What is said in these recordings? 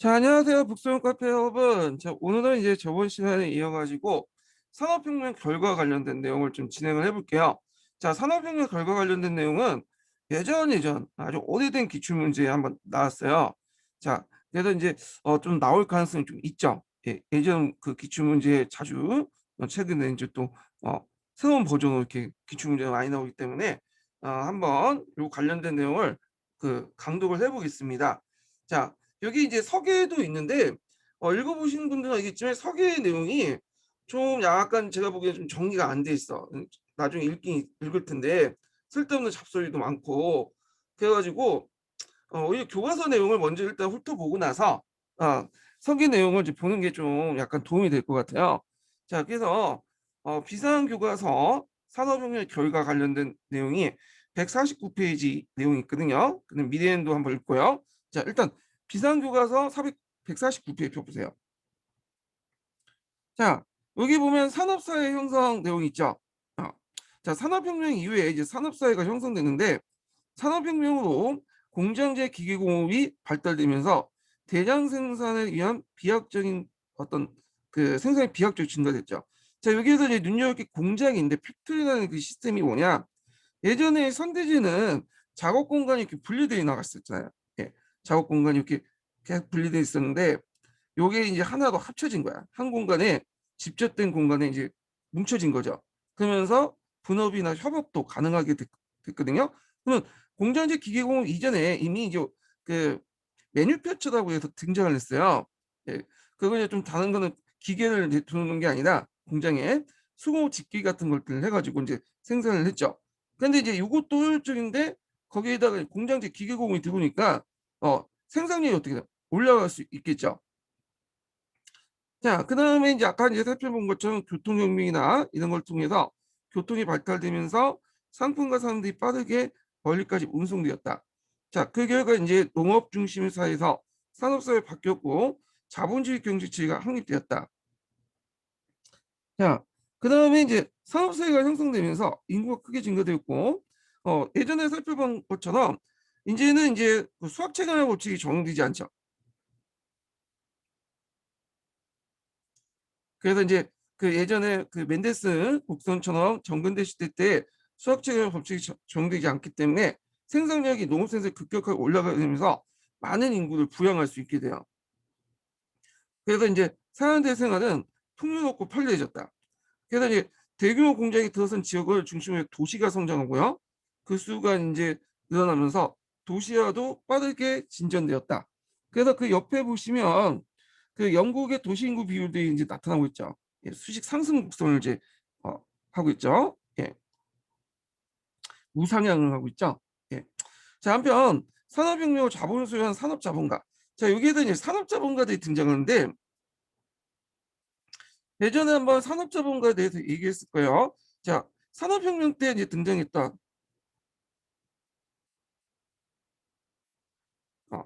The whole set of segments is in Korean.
자, 안녕하세요. 북소형 카페 여러분. 자, 오늘은 이제 저번 시간에 이어가지고 산업혁명 결과 관련된 내용을 좀 진행을 해볼게요. 자, 산업혁명 결과 관련된 내용은 예전 아주 오래된 기출문제에 한번 나왔어요. 자, 그래서 이제 좀 나올 가능성이 좀 있죠. 예전 그 기출문제에 자주 최근에 이제 또 새로운 버전으로 이렇게 기출문제가 많이 나오기 때문에 한번 요 관련된 내용을 강독을 해보겠습니다. 자, 여기 이제 서계도 있는데 읽어보신 분들은 알겠지만 서계의 내용이 좀 약간 제가 보기에 좀 정리가 안 돼 있어. 나중에 읽긴 읽을 텐데 쓸데없는 잡소리도 많고 그래가지고 오히려 교과서 내용을 먼저 일단 훑어보고 나서 서계 내용을 이제 보는 게 좀 약간 도움이 될 것 같아요. 자, 그래서 비상교과서 산업혁명 결과 관련된 내용이 149페이지 내용이 있거든요. 그럼 미래엔도 한번 읽고요. 자, 일단 비상교과서 149페이지 펴보세요. 자, 여기 보면 산업사회 형성 내용이 있죠. 어, 자, 산업혁명 이후에 이제 산업사회가 형성되는데 산업혁명으로 공장제 기계공업이 발달되면서 대량 생산을 위한 비약적인 어떤 그 생산이 비약적으로 증가됐죠. 자, 여기에서 이제 눈여볼 공장인데 팩토리라는 그 시스템이 뭐냐? 예전에 선대지는 작업 공간이 이렇게 분리되어 나갔었잖아요. 예, 작업 공간이 이렇게 계속 분리되어 있었는데 요게 이제 하나로 합쳐진 거야. 한 공간에 집적된 공간에 이제 뭉쳐진 거죠. 그러면서 분업이나 협업도 가능하게 됐거든요. 그러면 공장제 기계공업 이전에 이미 이제 그 매뉴팩처라고 해서 등장을 했어요. 예, 그거 이제 좀 다른 거는 기계를 이제 두는 게 아니라 공장에 수고 집기 같은 것들을 해가지고 이제 생산을 했죠. 근데 이제 이것도 효율적인데 거기에다가 공장제 기계공업이 들어오니까 생산량이 어떻게 돼요? 올라갈 수 있겠죠. 자, 그다음에 이제 아까 이제 살펴본 것처럼 교통혁명이나 이런 걸 통해서 교통이 발달되면서 상품과 사람들이 빠르게 멀리까지 운송되었다. 자, 그 결과 이제 농업 중심의 사회에서 산업사회 바뀌었고 자본주의 경제체가 확립되었다. 자, 그다음에 이제 산업사회가 형성되면서 인구가 크게 증가되었고 예전에 살펴본 것처럼 이제는 이제 그 수학체계화 법칙이 적용되지 않죠. 그래서 이제 그 예전에 그 맨델스 곡선처럼 정근대 시대 때 수학적인 법칙이 적용되지 않기 때문에 생산력이 농업생산이 급격하게 올라가면서 많은 인구를 부양할 수 있게 돼요. 그래서 이제 사람들의 생활은 풍요롭고 편리해졌다. 그래서 이제 대규모 공장이 들어선 지역을 중심으로 도시가 성장하고요. 그 수가 이제 늘어나면서 도시화도 빠르게 진전되었다. 그래서 그 옆에 보시면 그 영국의 도시 인구 비율들이 이제 나타나고 있죠. 예, 수직 상승 곡선을 이제 어, 하고 있죠. 예, 우상향을 하고 있죠. 예. 자, 한편 산업혁명을 자본을 소유한 산업자본가. 자, 여기에도 이제 산업자본가들이 등장하는데 예전에 한번 산업자본가에 대해서 얘기했을 거예요. 자, 산업혁명 때 이제 등장했던 어,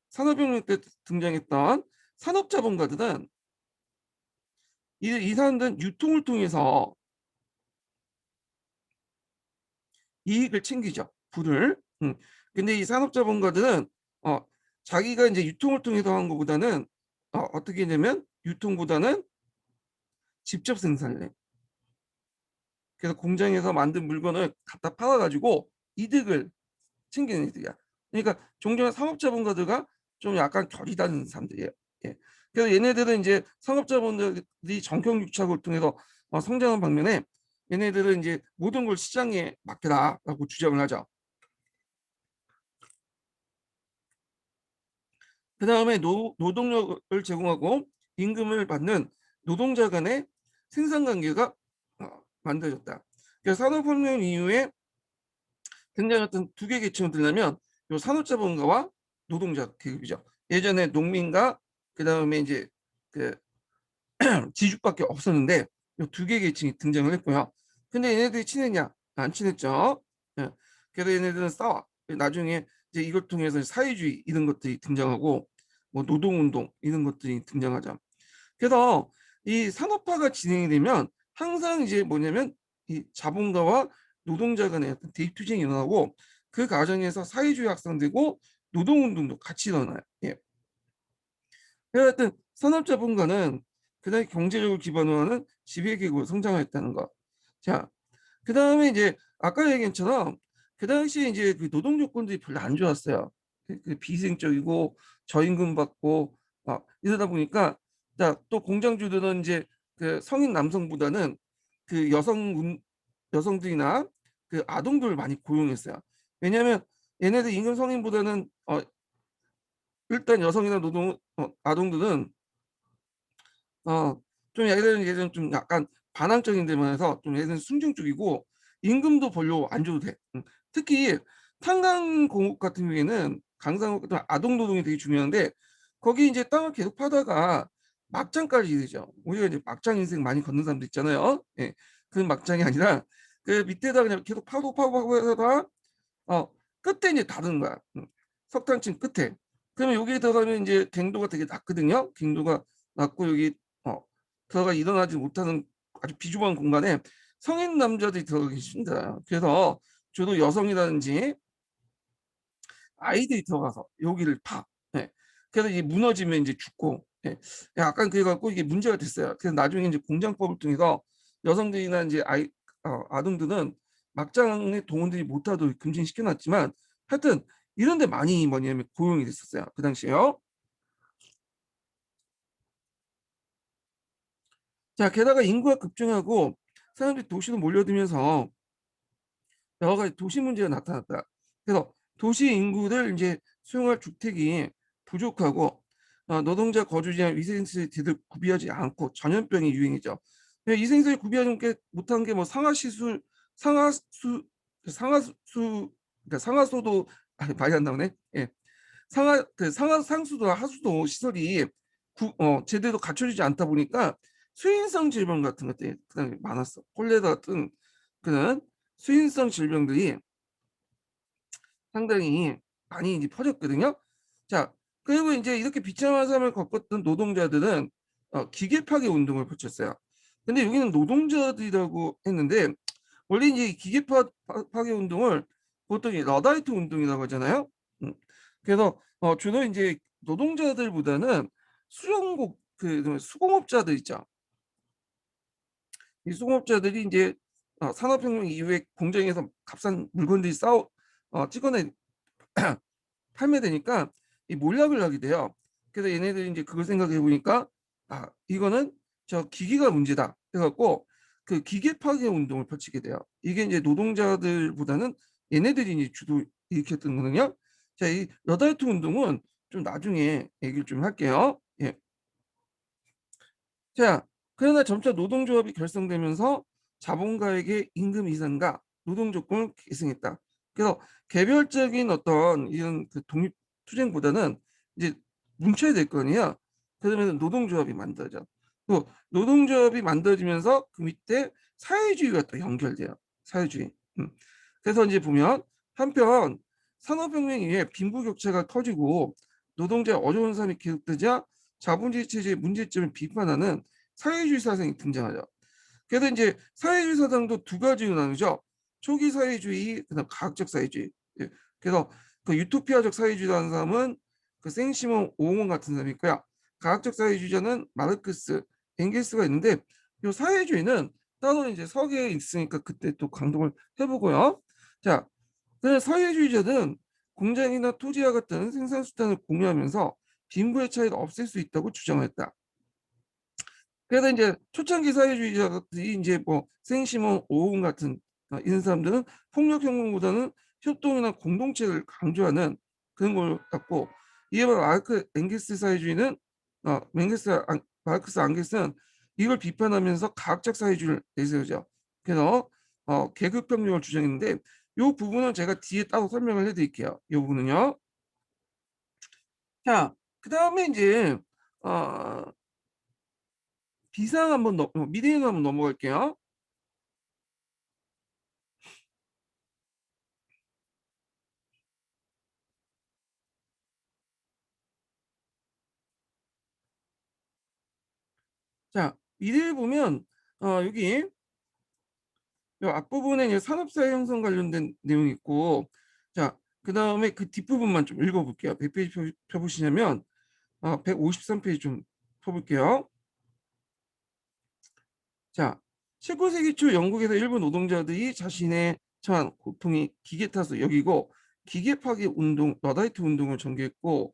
산업혁명 때 등장했던 산업자본가들은 이 사람들은 유통을 통해서 이익을 챙기죠. 부를. 근데 이 산업자본가들은 어, 자기가 이제 유통을 통해서 한 것보다는 어떻게 되냐면 유통보다는 직접 생산을 해. 그래서 공장에서 만든 물건을 갖다 팔아가지고 이득을 챙기는 이들이야. 그러니까 종종 상업자본가들과 좀 약간 결이 다른 사람들이에요. 예. 그래서 얘네들은 이제 상업자본들이 정경유착을 통해서 성장한 반면에 얘네들은 이제 모든 걸 시장에 맡겨라라고 주장을 하죠. 그 다음에 노동력을 제공하고 임금을 받는 노동자 간의 생산관계가 만들어졌다. 그래서 산업혁명 이후에 등장했던 두 개 계층을 들려면 요 산업자본가와 노동자 계급이죠. 예전에 농민과 그 다음에 이제 그 지주밖에 없었는데 요 두 개 계층이 등장을 했고요. 근데 얘네들이 친했냐? 안 친했죠. 예. 그래서 얘네들은 싸워. 나중에 이제 이걸 통해서 사회주의 이런 것들이 등장하고 뭐 노동운동 이런 것들이 등장하죠. 그래서 이 산업화가 진행이 되면 항상 이제 뭐냐면 이 자본가와 노동자 간의 어떤 대립 투쟁이 일어나고 그 과정에서 사회주의 확산되고 노동운동도 같이 일어나요. 예. 하여튼 산업자본가는 그다음에 경제적으로 기반으로 하는 지배계급으로 성장했다는 거. 자, 그다음에 이제 아까 얘기한 것처럼 그 당시에 이제 그 노동 조건들이 별로 안 좋았어요. 그 비생적이고 저임금 받고 이러다 보니까 또 공장주들은 이제 그 성인 남성보다는 그 여성들이나 그 아동들을 많이 고용했어요. 왜냐하면 얘네들 임금 성인보다는 일단 여성이나 아동들은 좀 예를 들면 좀 약간 반항적인 데만 해서 좀 예를 들면 순종 쪽이고 임금도 별로 안 줘도 돼. 특히 탄광공업 같은 경우에는 강상업 같은 아동 노동이 되게 중요한데 거기 이제 땅을 계속 파다가 막장까지 이르죠. 우리가 이제 막장 인생 많이 걷는 사람들 있잖아요. 예. 그 막장이 아니라 그 밑에다 그냥 계속 파고 해서다 끝에 이제 닫는 거야. 석탄층 끝에. 그러면 여기에 들어가면 이제 갱도가 되게 낮거든요. 갱도가 낮고 여기 어, 들어가 일어나지 못하는 아주 비좁은 공간에 성인 남자들이 들어가기 힘들어요. 그래서 주로 여성이라든지 아이들이 들어가서 여기를 파. 예. 그래서 이게 무너지면 이제 죽고. 예. 약간 그래갖고 이게 문제가 됐어요. 그래서 나중에 이제 공장법을 통해서 여성들이나 이제 아동들은 막장에 동원들이 못하도록 금지시켜놨지만 하여튼 이런데 많이 뭐냐면 고용이 됐었어요. 그 당시에요. 자, 게다가 인구가 급증하고 사람들이 도시로 몰려들면서 여러 가지 도시 문제가 나타났다. 그래서 도시 인구를 이제 수용할 주택이 부족하고 노동자 거주지와 위생시설 제대로 구비하지 않고 전염병이 유행이죠. 위생시설 구비하지 못한 게 뭐 상하수 상하수 그러니까 상하수도 말이 안 나오네. 예. 상수도 하수도 시설이 제대로 갖춰지지 않다 보니까 수인성 질병 같은 것들이 그다음에 많았어. 콜레라 같은 그런 수인성 질병들이 상당히 많이 이제 퍼졌거든요. 자, 그리고 이제 이렇게 비참한 삶을 겪었던 노동자들은 기계 파괴 운동을 펼쳤어요. 근데 여기는 노동자들이라고 했는데 원래 이제 파괴 운동을 보통 러다이트 운동이라고 하잖아요. 음. 그래서 주로 이제 노동자들보다는 수용국 그 수공업자들 있죠. 이 수공업자들이 이제 산업혁명 이후에 공장에서 값싼 물건들이 찍어내 판매되니까 이 몰락을 하게 돼요. 그래서 얘네들이 이제 그걸 생각해 보니까 이거는 저 기기가 문제다. 해갖고 그 기계 파괴 운동을 펼치게 돼요. 이게 이제 노동자들보다는 얘네들이 이제 주도 일으켰던 거거든요. 자, 이 러다이트 운동은 좀 나중에 얘기를 좀 할게요. 예. 자, 그러나 점차 노동조합이 결성되면서 자본가에게 임금 이상과 노동 조건을 계승했다. 그래서 개별적인 어떤 이런 그 독립 투쟁보다는 이제 뭉쳐야 될 거 아니야. 그러면 노동조합이 만들어져. 또 노동조합이 만들어지면서 그 밑에 사회주의가 또 연결돼요. 사회주의. 그래서 이제 보면 한편 산업혁명 이후에 빈부격차가 커지고 노동자의 어려운 삶이 계속되자 자본주의 체제의 문제점을 비판하는 사회주의 사상이 등장하죠. 그래서 이제 사회주의 사상도 두 가지로 나누죠. 초기 사회주의, 그다음 과학적 사회주의. 예. 그래서 그 유토피아적 사회주의라는 사람은 그 생시몬 오응원 같은 사람이 있고요. 과학적 사회주의자는 마르크스, 엥겔스가 있는데 이 사회주의는 따로 이제 서기에 있으니까 그때 또 강동을 해보고요. 자, 그래서 사회주의자는 공장이나 토지와 같은 생산 수단을 공유하면서 빈부의 차이를 없앨 수 있다고 주장했다. 그래서 이제 초창기 사회주의자들이 이제 뭐 생시몬 오운 같은 이런 사람들은 폭력 혁명보다는 협동이나 공동체를 강조하는 그런 걸 갖고 이에 앵겔스 사회주의는 마르크스 앵겔스는 이걸 비판하면서 과학적 사회주의를 내세우죠. 그래서 계급평등을 주장했는데 이 부분은 제가 뒤에 따로 설명을 해드릴게요. 이 부분은요. 자, 그 다음에 이제 어, 비상 한번 미래인 한번 넘어갈게요. 자, 미래를 보면 여기 요 앞부분에 이제 산업사회 형성 관련된 내용이 있고 자, 그 다음에 그 뒷부분만 좀 읽어볼게요. 몇 페이지 펴보시냐면 153페이지 좀 펴볼게요. 자, 19세기 초 영국에서 일부 노동자들이 자신의 처한 고통이 기계 탓을 여기고 기계 파괴 운동, 러다이트 운동을 전개했고,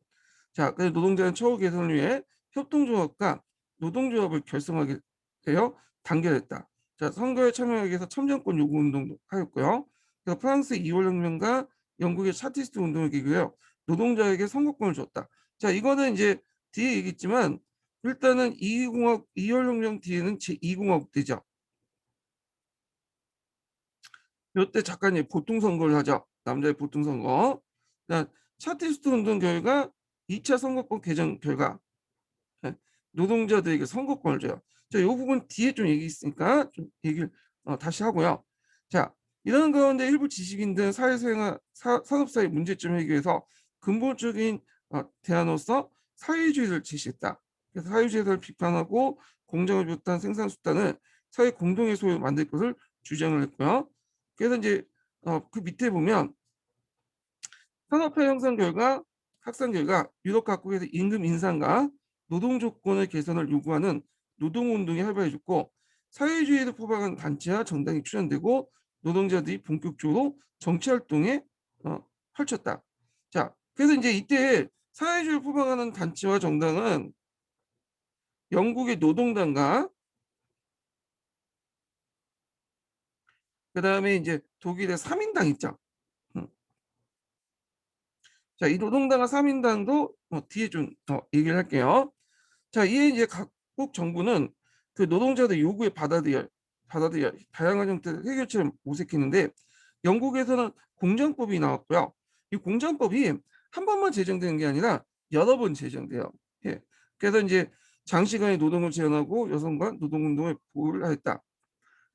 자, 그래서 노동자는 처우 개선을 위해 협동조합과 노동조합을 결성하게 되어 단결했다. 자, 선거에 참여하기 위해서 참정권 요구 운동도 하였고요. 그래서 프랑스 2월 혁명과 영국의 차티스트 운동을 계기하여 노동자에게 선거권을 줬다. 자, 이거는 이제 뒤에 얘기했지만 일단은 이공화국 2월 혁명 뒤에는 제2공화국 되죠. 이때 잠깐 보통 선거를 하죠. 남자의 보통 선거. 차티스트 운동 결과 2차 선거권 개정 결과 예, 노동자들에게 선거권을 줘요. 자, 이 부분 뒤에 좀 얘기 있으니까 좀 얘기를 다시 하고요. 자, 이런 가운데 일부 지식인들은 사회생활, 산업사회 문제점 해결에서 근본적인 대안으로서 사회주의를 제시했다. 그래서 사회주의를 비판하고 공정을 비롯한 생산 수단을 사회 공동의 소유로 만들 것을 주장을 했고요. 그래서 이제 그 밑에 보면 산업화 형성 결과 확산 결과 유럽 각국에서 임금 인상과 노동 조건의 개선을 요구하는 노동운동이 활발해졌고 사회주의를 포박하는 단체와 정당이 출현되고 노동자들이 본격적으로 정치활동에 펼쳤다. 자, 그래서 이제 이때 사회주의를 포박하는 단체와 정당은 영국의 노동당과 그 다음에 이제 독일의 3인당 있죠. 자, 이 노동당과 3인당도 뒤에 좀 더 얘기를 할게요. 자, 이에 이제 각국 정부는 그 노동자들 요구에 받아들여 다양한 형태의 해결책을 모색했는데 영국에서는 공정법이 나왔고요. 이 공정법이 한 번만 제정되는 게 아니라 여러 번 제정돼요. 예. 그래서 이제 장시간의 노동을 제한하고 여성과 노동운동을 보호를 하였다.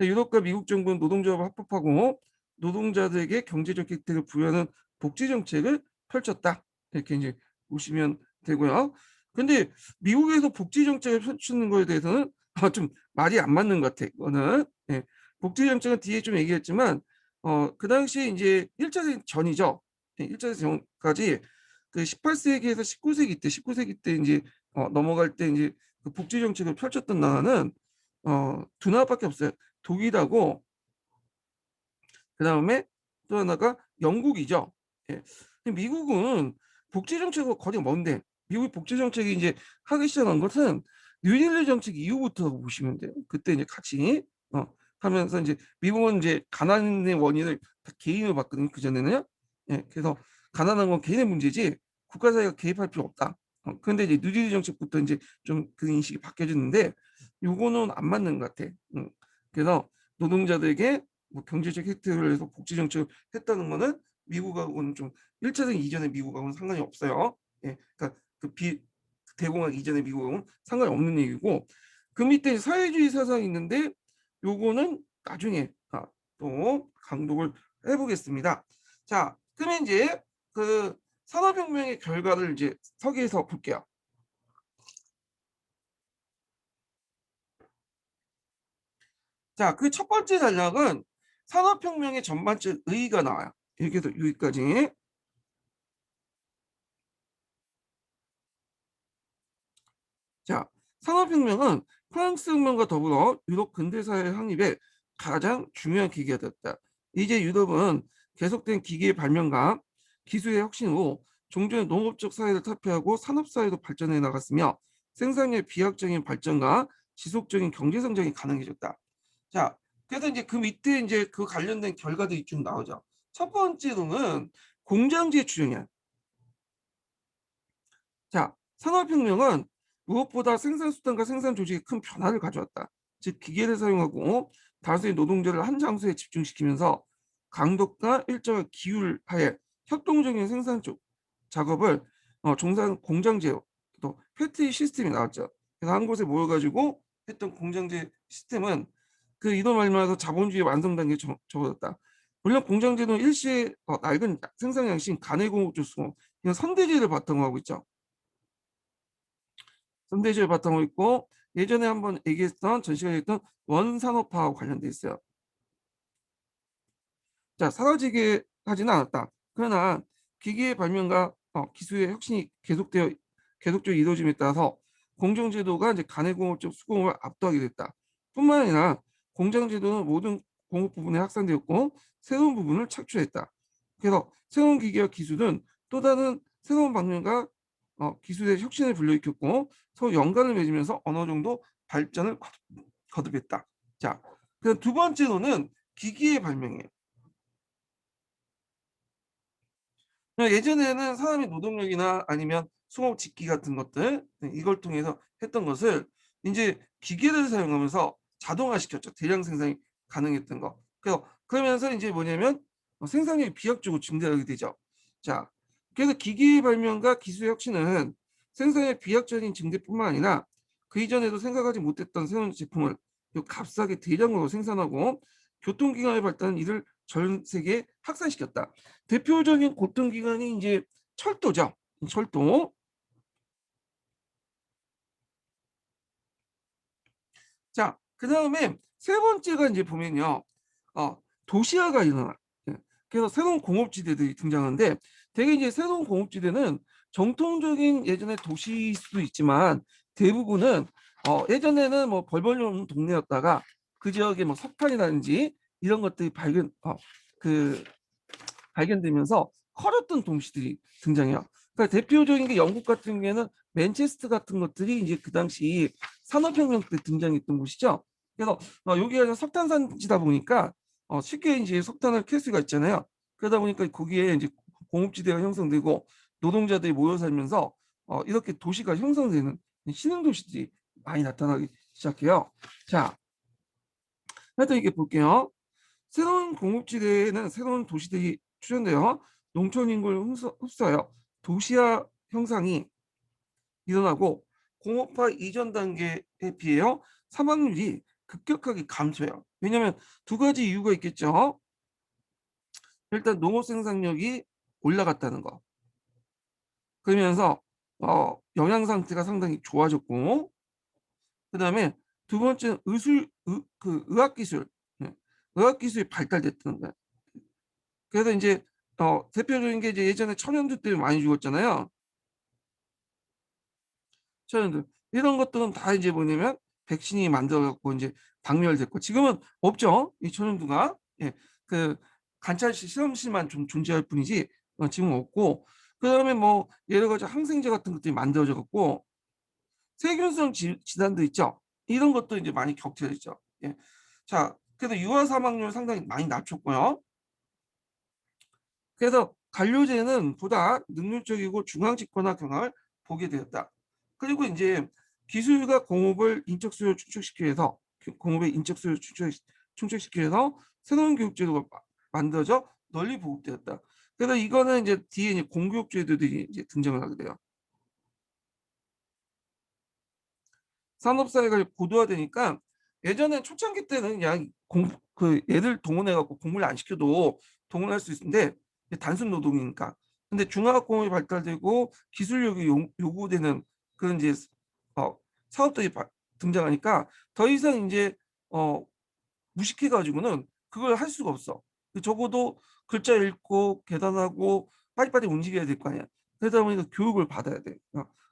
유럽과 미국 정부는 노동조합을 합법하고 노동자들에게 경제적 혜택을 부여하는 복지 정책을 펼쳤다. 이렇게 이제 보시면 되고요. 근데 미국에서 복지 정책을 펼치는 거에 대해서는 좀 말이 안 맞는 것 같아. 이거는 예. 복지 정책은 뒤에 좀 얘기했지만 그 당시 이제 1차 세기 전이죠. 1차 세기 전까지 그 18세기에서 19세기 때 이제 넘어갈 때 이제 그 복지 정책을 펼쳤던 나라는 두 나라밖에 없어요. 독일하고 그다음에 또 하나가 영국이죠. 예. 미국은 복지 정책과 거리가 먼데 미국 복지 정책이 이제 하기 시작한 것은 뉴딜리 정책 이후부터 보시면 돼요. 그때 이제 같이 하면서 이제 미국은 이제 가난의 원인을 다 개인으로 봤거든요. 그 전에는요. 예. 그래서 가난한 건 개인의 문제지 국가 사회가 개입할 필요 없다. 그런데 이제 뉴딜리 정책부터 이제 좀 그 인식이 바뀌어졌는데 요거는 안 맞는 것 같아. 그래서 노동자들에게 뭐 경제적 혜택을 해서 복지 정책을 했다는 거는 미국하고는 좀 1차 세기 이전의 미국하고는 상관이 없어요. 예, 그러니까 대공황 이전의 미국하고는 상관이 없는 얘기고 그 밑에 사회주의 사상이 있는데 요거는 나중에 또 강독을 해보겠습니다. 자, 그러면 이제 그 산업혁명의 결과를 이제 서기에서 볼게요. 자, 그 첫 번째 전략은 산업혁명의 전반적 의의가 나와요. 이렇게 해서 여기까지. 자, 산업혁명은 프랑스 혁명과 더불어 유럽 근대사회 확립에 가장 중요한 계기가 됐다. 이제 유럽은 계속된 기계의 발명과 기술의 혁신으로 종전의 농업적 사회를 타파하고 산업사회로 발전해 나갔으며 생산력의 비약적인 발전과 지속적인 경제 성장이 가능해졌다. 자, 그래서 이제 그 밑에 이제 그 관련된 결과들이 쭉 나오죠. 첫 번째로는 공장제 추진이야. 자, 산업혁명은 무엇보다 생산 수단과 생산 조직에 큰 변화를 가져왔다. 즉 기계를 사용하고 다수의 노동자를 한 장소에 집중시키면서 강도과 일정한 기율하에 협동적인 생산 쪽 작업을 종사하는 공장제 또 패트리 시스템이 나왔죠. 그래서 한 곳에 모여가지고 했던 공장제 시스템은 그 이도 말미암아서 자본주의 완성 단계에 접어들었다. 물론 공장제는 일시의 낡은 생산 양식 간해공업주 수공 이건 선대제를 바탕으로 하고 있죠. 선대지를 바탕으로 있고 예전에 한번 얘기했던 전 시간에 했던 원산업화와 관련돼 있어요. 자, 사라지게 하지는 않았다. 그러나 기기의 발명과 기술의 혁신이 계속적으로 이루어짐에 따라서 공정제도가 이제 간해공업적 수공업을 압도하게 됐다. 뿐만 아니라 공장제도는 모든 공업 부분에 확산되었고 새로운 부분을 착취했다. 그래서 새로운 기계와 기술은 또 다른 새로운 방면과 기술의 혁신을 불러일으켰고 서로 연관을 맺으면서 어느 정도 발전을 거듭했다. 자, 그럼 두 번째로는 기기의 발명이에요. 예전에는 사람이 노동력이나 아니면 수목 짓기 같은 것들 이걸 통해서 했던 것을 이제 기계를 사용하면서 자동화시켰죠. 대량 생산이 가능했던 거. 그래서 그러면서 이제 뭐냐면 생산량이 비약적으로 증대하게 되죠. 자, 그래서 기기의 발명과 기술 혁신은 생산의 비약적인 증대뿐만 아니라 그 이전에도 생각하지 못했던 새로운 제품을 값싸게 대량으로 생산하고 교통기관의 발달은 이를 전 세계에 확산시켰다. 대표적인 고통기관이 이제 철도죠. 철도. 자, 그다음에 세 번째가 이제 보면요. 도시화가 일어나. 예. 그래서 새로운 공업지대들이 등장하는데 되게 이제 새로운 공업지대는 정통적인 예전의 도시일 수도 있지만 대부분은 예전에는 뭐 벌벌 동네였다가 그 지역에 뭐 석탄이라든지 이런 것들이 그 발견되면서 커졌던 도시들이 등장해요. 그러니까 대표적인 게 영국 같은 경우에는 맨체스터 같은 것들이 이제 그 당시 산업혁명 때 등장했던 곳이죠. 그래서 여기가 석탄산지다 보니까 쉽게 이제 석탄을 캘 수가 있잖아요. 그러다 보니까 거기에 이제 공업지대가 형성되고 노동자들이 모여 살면서 이렇게 도시가 형성되는 신흥도시들이 많이 나타나기 시작해요. 자, 하여튼 이게 볼게요. 새로운 공업지대에는 새로운 도시들이 출현되어 농촌 인구를 흡수하여 도시화 형상이 일어나고 공업화 이전 단계에 비해요 사망률이 급격하게 감소해요. 왜냐하면 두 가지 이유가 있겠죠. 일단 농업 생산력이 올라갔다는 거. 그러면서 영양 상태가 상당히 좋아졌고, 그 다음에 두 번째는 의학 기술, 의학 기술이 발달됐다는 거예요. 그래서 이제 대표적인 게 이제 예전에 천연두 때문에 많이 죽었잖아요. 천연두 이런 것들은 다 이제 뭐냐면 백신이 만들어갖고 이제 박멸됐고 지금은 없죠. 이 천연두가 그 관찰실 실험실만 좀 존재할 뿐이지 지금 없고 그다음에 뭐 여러 가지 항생제 같은 것들이 만들어져 갖고 세균성 질환도 있죠. 이런 것도 이제 많이 격퇴했죠. 예. 자, 그래서 유아 사망률 상당히 많이 낮췄고요. 그래서 간료제는 보다 능률적이고 중앙 집권화 경향을 보게 되었다. 그리고 이제 기술과 공업을 인적 수요를 축적시키기 위해서 공업의 인적 수요를 축적시키기 위해서 새로운 교육제도가 만들어져 널리 보급되었다. 그래서 이거는 이제 뒤에 이제 공교육 제도들이 이제 등장을 하게 돼요. 산업사회가 고도화되니까 예전에 초창기 때는 그냥 그 애들 동원해 갖고 공부를 안 시켜도 동원할 수 있는데 단순 노동이니까. 근데 중화학공업이 발달되고 기술력이 요구되는 그런 이제 어, 사업들이 등장하니까 더 이상 이제 무식해 가지고는 그걸 할 수가 없어. 적어도 글자 읽고 계산하고 빨리빨리 움직여야 될 거 아니야. 그러다 보니까 교육을 받아야 돼.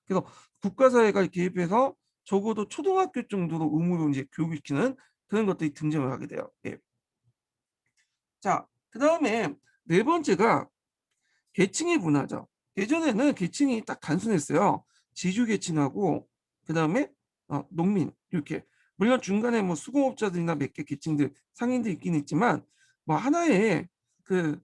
그래서 국가사회가 개입해서 적어도 초등학교 정도로 의무로 이제 교육시키는 그런 것들이 등장을 하게 돼요. 예. 자, 그다음에 네 번째가 계층의 분화죠. 예전에는 계층이 딱 단순했어요. 지주 계층하고 그다음에 농민 이렇게 물론 중간에 뭐 수공업자들이나 몇 개 계층들 상인들 있긴 있지만 뭐 하나의 그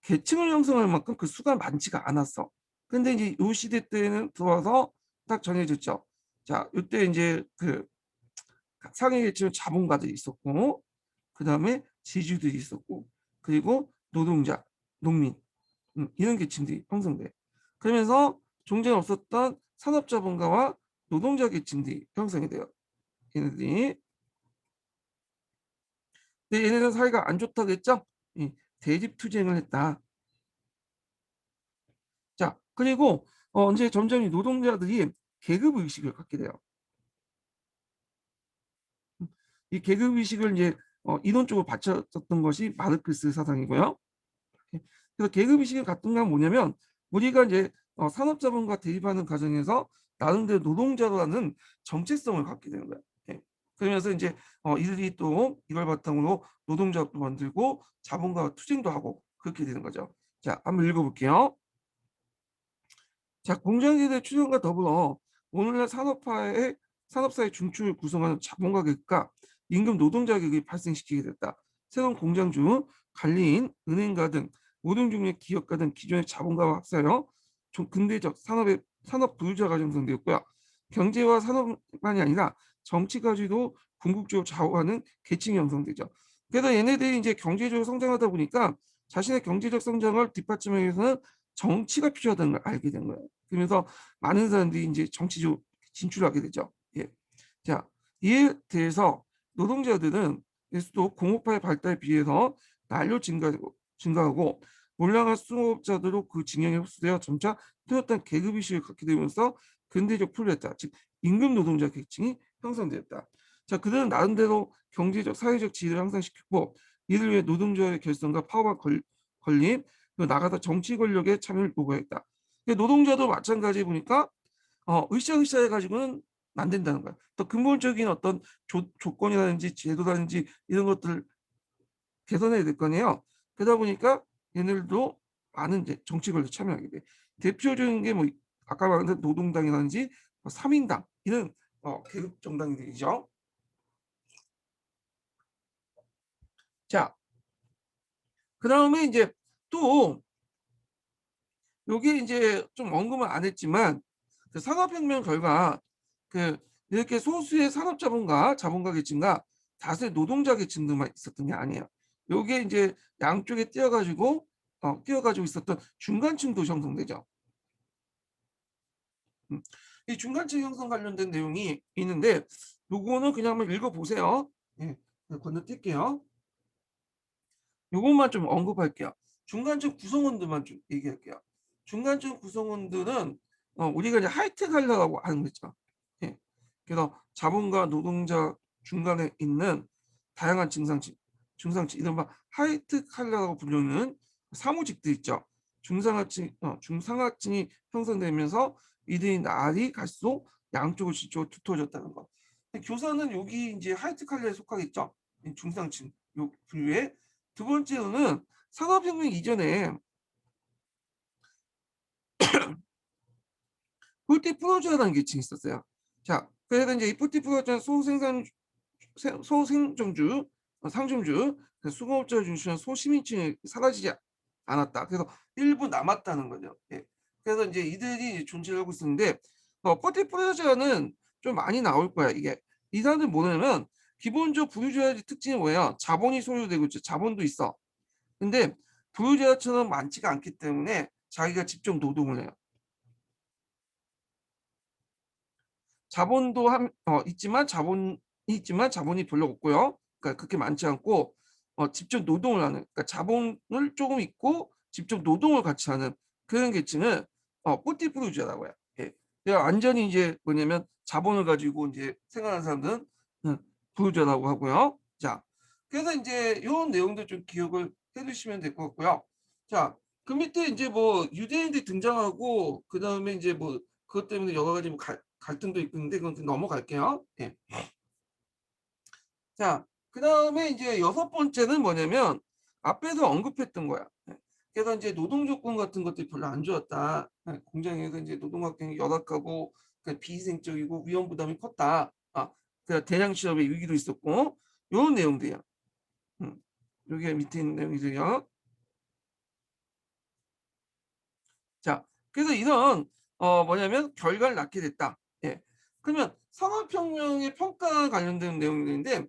계층을 형성할 만큼 그 수가 많지가 않았어. 근데 이제 요 시대 때는 들어와서 딱 정해졌죠. 자, 이때 이제 그 상위 계층은 자본가들이 있었고 그다음에 지주들이 있었고 그리고 노동자, 농민 이런 계층들이 형성돼. 그러면서 종전에 없었던 산업자본가와 노동자 계층들이 형성이 돼요. 얘네들이. 근데 얘네들 사이가 안 좋다고 했죠? 대립투쟁을 했다. 자, 그리고 이제 점점 이 노동자들이 계급 의식을 갖게 돼요. 이 계급 의식을 이제 이론적으로 받쳤던 것이 마르크스 사상이고요. 그래서 계급 의식을 갖던 건 뭐냐면 우리가 이제 산업자본과 대립하는 과정에서 나름대로 노동자라는 정체성을 갖게 되는 거야. 예. 그러면서 이제 이들이 또 이걸 바탕으로 노동조합도 만들고 자본과 투쟁도 하고 그렇게 되는 거죠. 자, 한번 읽어볼게요. 자, 공장제도의 추진과 더불어 오늘날 산업사의 중추를 구성하는 자본가 계급과 임금 노동자 계급이 발생시키게 됐다. 새로운 공장주, 관리인, 은행가 등 모든 종류의 기업가 등 기존의 자본가와 합사하여 근대적 산업 부유자가 형성되었고요. 경제와 산업만이 아니라 정치까지도 궁극적으로 좌우하는 계층이 형성되죠. 그래서 얘네들이 이제 경제적으로 성장하다 보니까 자신의 경제적 성장을 뒷받침하기 위해서는 정치가 필요하다는 걸 알게 된 거예요. 그러면서 많은 사람들이 이제 정치적으로 진출하게 되죠. 예. 자, 이에 대해서 노동자들은 또 공업화의 발달에 비해서 난료 증가하고 몰락한 수급자들로 그 진영에 흡수되어 점차 뚜렷한 계급의식을 갖게 되면서 근대적 프롤레타, 즉 임금 노동자 계층이 형성되었다. 자, 그들은 나름대로 경제적, 사회적 지위를 향상시켰고 이를 위해 노동자의 결성과 파워와 걸림, 나가다 정치 권력의 참여를 요구했다. 노동자도 마찬가지 보니까 으쌰으쌰 해가지고는 안 된다는 거야. 또 근본적인 어떤 조건이라든지 제도라든지 이런 것들을 개선해야 될 거 아니에요. 그러다 보니까 얘네들도 많은 이제 정치 권력에 참여하게 돼. 대표적인 게 뭐 아까 말한 노동당이라든지 3인당 이런 계급 정당들이죠. 자, 그 다음에 이제 또 여기 이제 좀 언급은 안 했지만 그 산업혁명 결과 그 이렇게 소수의 산업자본가, 자본가 계층과 다수의 노동자 계층들만 있었던 게 아니에요. 요게 이제 양쪽에 뛰어가지고 있었던 중간층도 형성되죠. 이 중간층 형성 관련된 내용이 있는데 요거는 그냥 한번 읽어보세요. 예, 건너뛸게요. 요것만 좀 언급할게요. 중간층 구성원들만 좀 얘기할게요. 중간층 구성원들은 우리가 이제 하이텍 하려고 하는 거죠. 예. 그래서 자본과 노동자 중간에 있는 다양한 중상층, 이른바 하이텍 하려고 불리는 사무직들 있죠. 중상하층이 형성되면서 이들이 날이 갈수록 양쪽을 지쪽으로 두터워졌다는 거. 교사는 여기 이제 하이텍 할려에 속하겠죠. 중상층 요 분류에. 두 번째로는 산업혁명 이전에 폴티프로주라는 계층이 있었어요. 자, 그래서 이제 이 폴티프로주는 소생정주, 상점주, 수공업자를 중심한 소시민층이 사라지지 않았다. 그래서 일부 남았다는 거죠. 예. 그래서 이제 이들이 존재를 하고 있었는데 폴티프로주는 좀 많이 나올 거야. 이게 이 사람들 뭐냐면 기본적으로 부유주의 특징이 뭐예요? 자본이 소유되고 있죠. 자본도 있어. 근데 부유자처럼 많지가 않기 때문에 자기가 직접 노동을 해요. 있지만 자본이 별로 없고요. 그러니까 그렇게 많지 않고 직접 노동을 하는, 그러니까 자본을 조금 있고 직접 노동을 같이 하는 그런 계층을 포티프루주라고 해요. 예. 그러니까 완전히 이제 뭐냐면 자본을 가지고 이제 생활하는 사람들은 부유자라고 하고요. 자, 그래서 이제 이런 내용들 좀 기억을 해두시면 될 것 같고요. 자, 그 밑에 이제 뭐 유대인들이 등장하고 그 다음에 이제 뭐 그것 때문에 여러 가지 뭐 갈등도 있는데 그건 넘어갈게요. 예. 자, 그 다음에 이제 여섯 번째는 뭐냐면 앞에서 언급했던 거야. 예. 그래서 이제 노동 조건 같은 것들이 별로 안 좋았다. 예. 공장에서 이제 노동 환경이 열악하고 비위생적이고 위험 부담이 컸다. 그 대량 실업의 위기도 있었고 이런 내용들이야. 여기 밑에 있는 내용이들이요. 자, 그래서 이런 뭐냐면 결과를 낳게 됐다. 예. 그러면 산업혁명의 평가 관련된 내용인데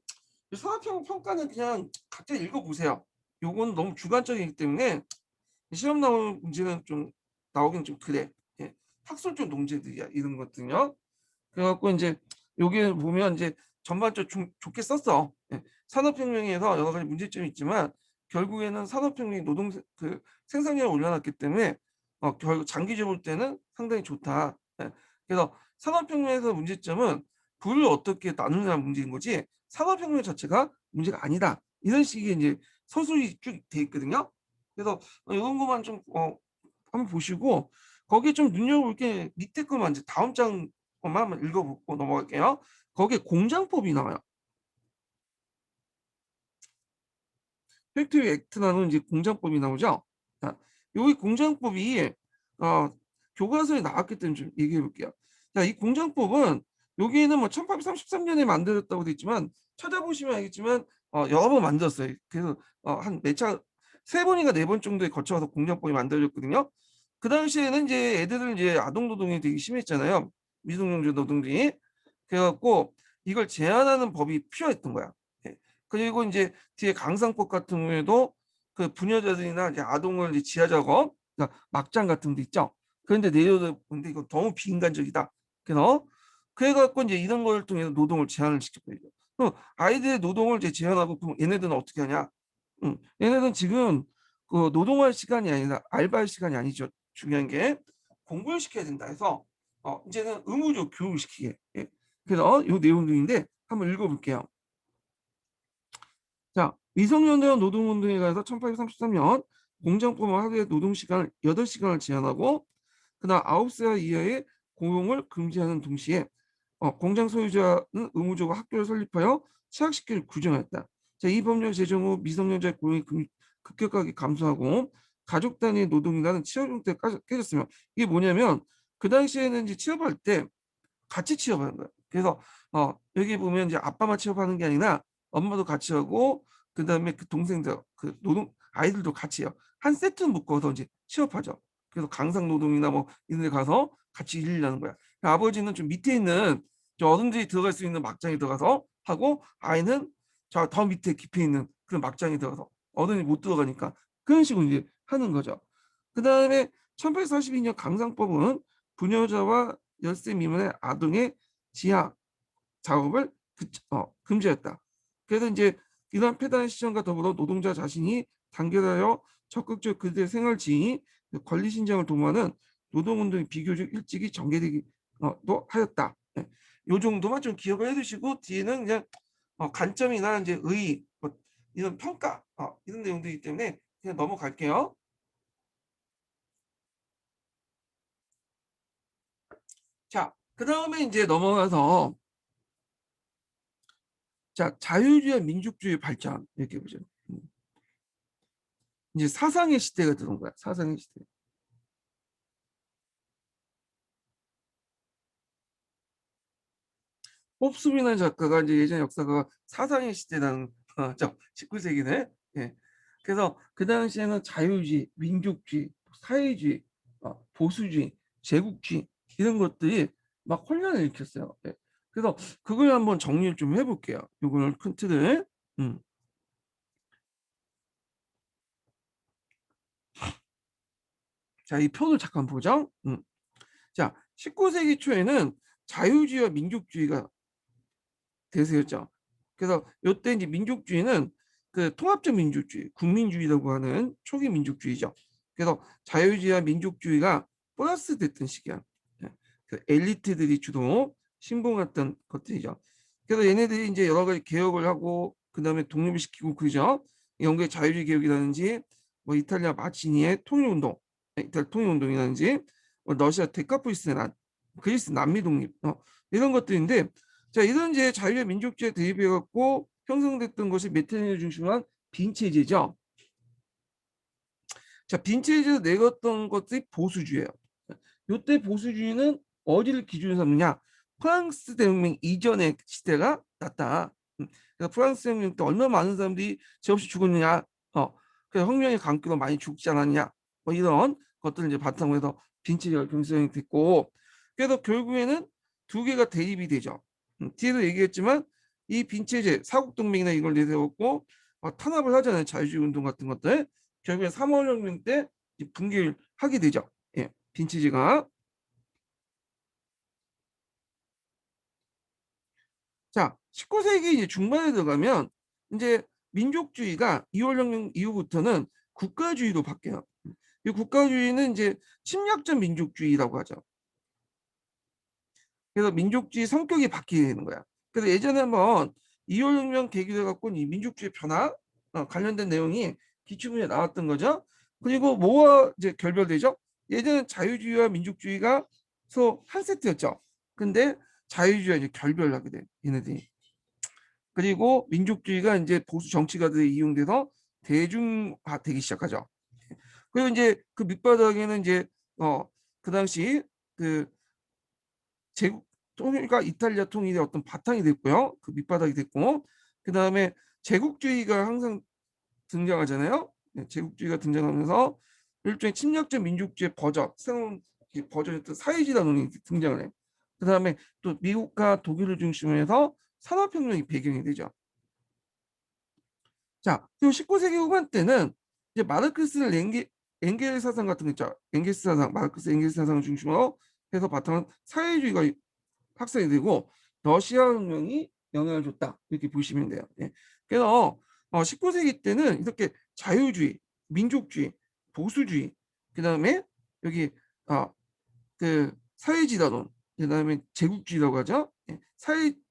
산업혁명 평가는 그냥 각자 읽어보세요. 요거는 너무 주관적이기 때문에 시험 나오는 문제는 좀 나오긴 좀 그래. 예. 학술적 논제들이야 이런 것들요. 그래갖고 이제 여기 보면 이제 전반적으로 좋게 썼어. 예. 산업혁명에서 여러 가지 문제점이 있지만 결국에는 산업혁명이 생산량을 올려놨기 때문에 결국 장기적으로 볼 때는 상당히 좋다. 예. 그래서 산업혁명에서 문제점은 부를 어떻게 나누느냐는 문제인 거지 산업혁명 자체가 문제가 아니다. 이런 식의 이제 서술이 쭉 돼 있거든요. 그래서 이런 것만 좀 한번 보시고 거기에 좀 눈여겨볼 게 밑에 것만 이제 다음 장 것만 한번 읽어보고 넘어갈게요. 거기에 공장법이 나와요. 팩토리 액트라는 이제 공장법이 나오죠. 자, 여기 공장법이 어, 교과서에 나왔기 때문에 좀 얘기해 볼게요. 자, 이 공장법은 여기에는 뭐 1833년에 만들었다고 돼 있지만 찾아보시면 알겠지만 여러 번 만들었어요. 그래서 한 몇 차, 세 번인가 네 번 정도에 거쳐서 공장법이 만들어졌거든요. 그 당시에는 이제 애들은 이제 아동 노동이 되게 심했잖아요. 미성년자 노동들이. 그래갖고 이걸 제한하는 법이 필요했던 거야. 예. 그리고 이제 뒤에 강상법 같은 경우에도 그 부녀자들이나 이제 아동을 이제 지하 작업, 그러니까 막장 같은 데 있죠. 그런데 내려오는데 이거 너무 비인간적이다. 그래서 그래갖고 이제 이런 걸 통해서 노동을 제한을 시켜버리죠. 그럼 아이들의 노동을 이제 제한하고 그럼 얘네들은 어떻게 하냐? 얘네들은 지금 그 노동할 시간이 아니라 알바할 시간이 아니죠. 중요한 게 공부를 시켜야 된다 해서 이제는 의무적 교육을 시키게. 예. 그래서 이 내용들인데 한번 읽어볼게요. 자, 미성년자 노동운동에 관해서 1833년 공장법은 하루에 노동시간을 8시간을 제한하고 그다음 9살 이하의 고용을 금지하는 동시에 공장 소유자는 의무적으로 학교를 설립하여 취약시키를 규정했다. 자, 이 법령 제정 후 미성년자의 고용이 급격하게 감소하고 가족 단위 노동이라는 취업 형태가 깨졌으며 이게 뭐냐면 그 당시에는 이제 취업할 때 같이 취업하는 거예요. 그래서 여기 보면 이제 아빠만 취업하는 게 아니라 엄마도 같이 하고 그다음에 그 동생들 그 노동 아이들도 같이 해요. 한 세트 묶어서 이제 취업하죠. 그래서 강상 노동이나 뭐 이런 데 가서 같이 일을 하는 거야. 아버지는 좀 밑에 있는 저 어른들이 들어갈 수 있는 막장에 들어가서 하고 아이는 저 더 밑에 깊이 있는 그런 막장에 들어가서 어른이 못 들어가니까 그런 식으로 이제 하는 거죠. 그다음에 1842년 강상법은 부녀자와 10세 미만의 아동의 지하 작업을 금지했다. 그래서 이제 이러한 폐단 시정과 더불어 노동자 자신이 단결하여 적극적 그들의 생활 지위, 권리 신장을 도모하는 노동운동이 비교적 일찍이 전개되기도 하였다. 네. 요 정도만 좀 기억을 해두시고 뒤에는 그냥 관점이나 이제 의 뭐 이런 평가 이런 내용들이기 때문에 그냥 넘어갈게요. 자, 그 다음에 이제 넘어가서 자, 자유주의와 민족주의 발전 이렇게 보죠. 이제 사상의 시대가 들어온 거야. 사상의 시대. 홉스비나 작가가 이제 예전 역사가 사상의 시대라는 19세기네. 예. 그래서 그 당시에는 자유주의, 민족주의, 사회주의, 보수주의, 제국주의 이런 것들이 막 혼란을 일으켰어요. 예. 그래서 그걸 한번 정리를 좀 해볼게요. 요거를 큰 틀을. 음. 자, 이 표를 잠깐 보죠. 자, 19세기 초에는 자유주의와 민족주의가 대세였죠. 그래서 이때 이제 민족주의는 그 통합적 민족주의, 국민주의라고 하는 초기 민족주의죠. 그래서 자유주의와 민족주의가 플러스 됐던 시기야. 예. 그 엘리트들이 주로 신봉했던 것들이죠. 그래서 얘네들이 이제 여러 가지 개혁을 하고 그다음에 독립을 시키고 그러죠. 영국의 자유주의 개혁이라든지 뭐 이탈리아 마치니의 통일운동, 이탈리아 통일운동이라든지 뭐 러시아 데카폴리스의 난, 그리스 남미 독립 이런 것들인데 자, 이런 이제 자유의 민족주의에 대입해 갖고 형성됐던 것이 메테니를 중심으로 한 빈체제죠. 자, 빈체제에서 내렸던 것들이 보수주의예요. 이때 보수주의는 어디를 기준으로 삼느냐? 프랑스 대혁명 이전의 시대가 났다. 그래서 프랑스 혁명 때 얼마나 많은 사람들이 죄 없이 죽었느냐? 그래서 혁명의 강기로 많이 죽지 않았냐? 뭐 이런 것들을 이제 바탕으로 해서 빈체제가 경성이 됐고, 그래서 결국에는 두 개가 대립이 되죠. 뒤에도 얘기했지만 이 빈체제 사국동맹이나 이걸 내세웠고 탄압을 하잖아요. 자유주의 운동 같은 것들. 결국에 3월혁명 때 붕괴를 하게 되죠. 예, 빈체제가. 자, 19세기 이제 중반에 들어가면 이제 민족주의가 2월혁명 이후부터는 국가주의로 바뀌어요. 이 국가주의는 이제 침략적 민족주의라고 하죠. 그래서 민족주의 성격이 바뀌게 되는 거야. 그래서 예전에 한번 2월혁명 계기로 갖고 이 민족주의 변화 관련된 내용이 기출문제 나왔던 거죠. 그리고 뭐와 이제 결별되죠? 예전에 자유주의와 민족주의가 서로 한 세트였죠. 근데 자유주의가 이제 결별하게 돼, 얘네들이. 그리고 민족주의가 이제 보수 정치가들에 이용돼서 대중화되기 시작하죠. 그리고 이제 그 밑바닥에는 이제 그 당시 그 제국 통일과 이탈리아 통일의 어떤 바탕이 됐고요. 그 밑바닥이 됐고, 그 다음에 제국주의가 항상 등장하잖아요. 네, 제국주의가 등장하면서 일종의 침략적 민족주의 버전, 새로운 버전이었던 사회주의라는 등장을 해요. 그 다음에 또 미국과 독일을 중심으로 해서 산업혁명이 배경이 되죠. 자, 그리고 19세기 후반 때는 이제 마르크스 엥겔 사상 같은 거 있죠. 엥겔스 사상, 마르크스 엥겔스 사상을 중심으로 해서 바탕은 사회주의가 확산이 되고 러시아 혁명이 영향을 줬다. 이렇게 보시면 돼요. 예. 그래서 19세기 때는 이렇게 자유주의, 민족주의, 보수주의, 그다음에 여기 그 사회지도론, 그다음에 제국주의라고 하죠. 예.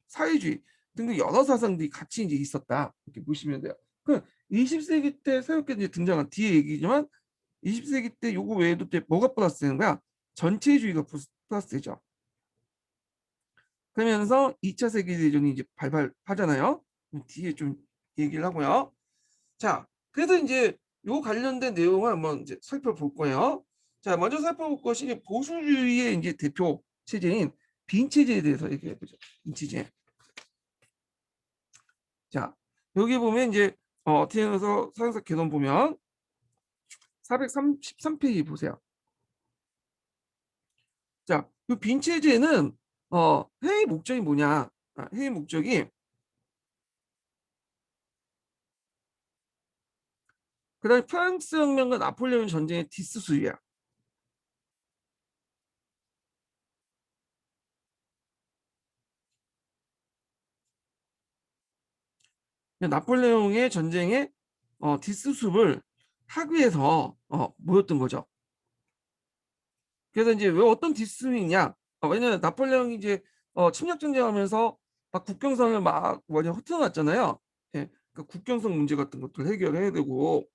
사회주의 등등 여러 사상들이 같이 이제 있었다. 이렇게 보시면 돼요. 그 20세기 때 새롭게 이제 등장한 뒤에 얘기지만 20세기 때 요거 외에도 또 뭐가 플러스 되는 거야? 전체주의가 플러스 되죠. 그러면서 2차 세계대전이 이제 발발하잖아요. 뒤에 좀 얘기를 하고요. 자, 그래서 이제 요 관련된 내용을 한번 이제 살펴볼 거예요. 자, 먼저 살펴볼 것이 보수주의의 이제 대표 체제인 빈 체제에 대해서 얘기해 보죠. 빈 체제. 자, 여기 보면 이제 어떻게 해서 사용사 개론 보면 433페이지 보세요. 자, 이 빈 체제는 회의 목적이 뭐냐? 회의 목적이 그다음에 프랑스 혁명과 나폴레옹 전쟁의 디스수위야. 나폴레옹의 전쟁에 뒷수습을 하기 위해서 모였던 거죠. 그래서 이제 왜 어떤 뒷수습이냐? 왜냐면 나폴레옹이 이제 침략 전쟁하면서 막 국경선을 막 완전 흐트러놨잖아요. 예, 그 국경선 문제 같은 것들 해결해야 되고,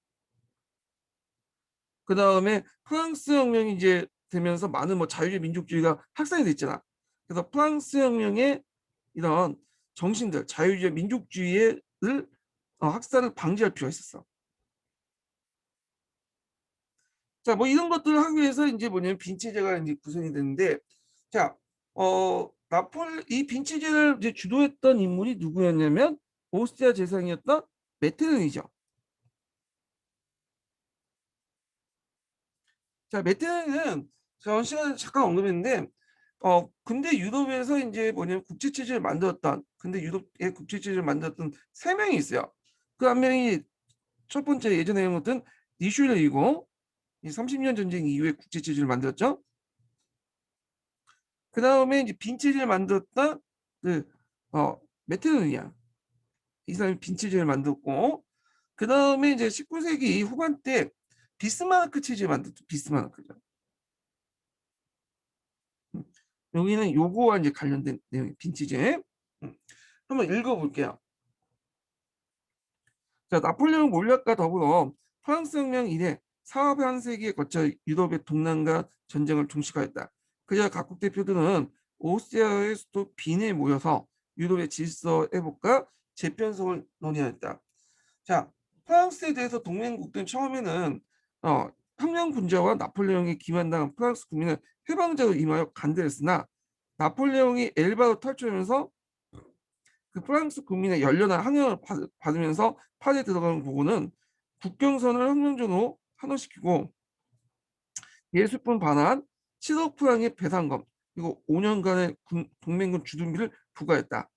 그 다음에 프랑스 혁명이 이제 되면서 많은 뭐 자유주의 민족주의가 확산이 됐잖아. 그래서 프랑스 혁명의 이런 정신들, 자유주의 민족주의를 확산을 방지할 필요가 있었어. 자, 뭐 이런 것들을 하기 위해서 이제 뭐냐면 빈체제가 이제 구성이 되는데, 자, 이 빈체제를 이제 주도했던 인물이 누구였냐면 오스트리아 제상이었던 메테른이죠. 자, 메테른은 전 시간에 잠깐 언급했는데, 근대 유럽에서 이제 뭐냐면 국제체제를 만들었던, 근대 유럽의 국제체제를 만들었던 세 명이 있어요. 그 한 명이 첫 번째 예전에 해온 니슈레이고, 30년 전쟁 이후에 국제체제를 만들었죠. 그 다음에 이제 빈체제를 만들었던 그 메테르니아, 이 사람이 빈체제를 만들었고, 그 다음에 이제 19세기 후반때 비스마르크 체제 만들었죠. 비스마르크죠. 음, 여기는 요거와 이제 관련된 내용이 빈체제. 한번 읽어볼게요. 자, 나폴레옹 몰락과 더불어 프랑스 혁명 이래 사업 한 세기에 거쳐 유럽의 동남과 전쟁을 종식하였다. 그자 각국 대표들은 오스트리아의 수도 빈에 모여서 유럽의 질서 회복과 재편성을 논의하였다. 자, 프랑스에 대해서 동맹국들은 처음에는 혁명 군자와 나폴레옹이 기만당한 프랑스 국민을 해방자로 임하여 간대했으나 나폴레옹이 엘바로 탈출하면서 그 프랑스 국민의 열렬한 환영을 받으면서 파리에 들어가는 부분은 국경선을 혁명전으로 환원시키고 예술품 반환, 7억 프랑의 배상금 그리고 5년간의 동맹군 주둔비를 부과했다.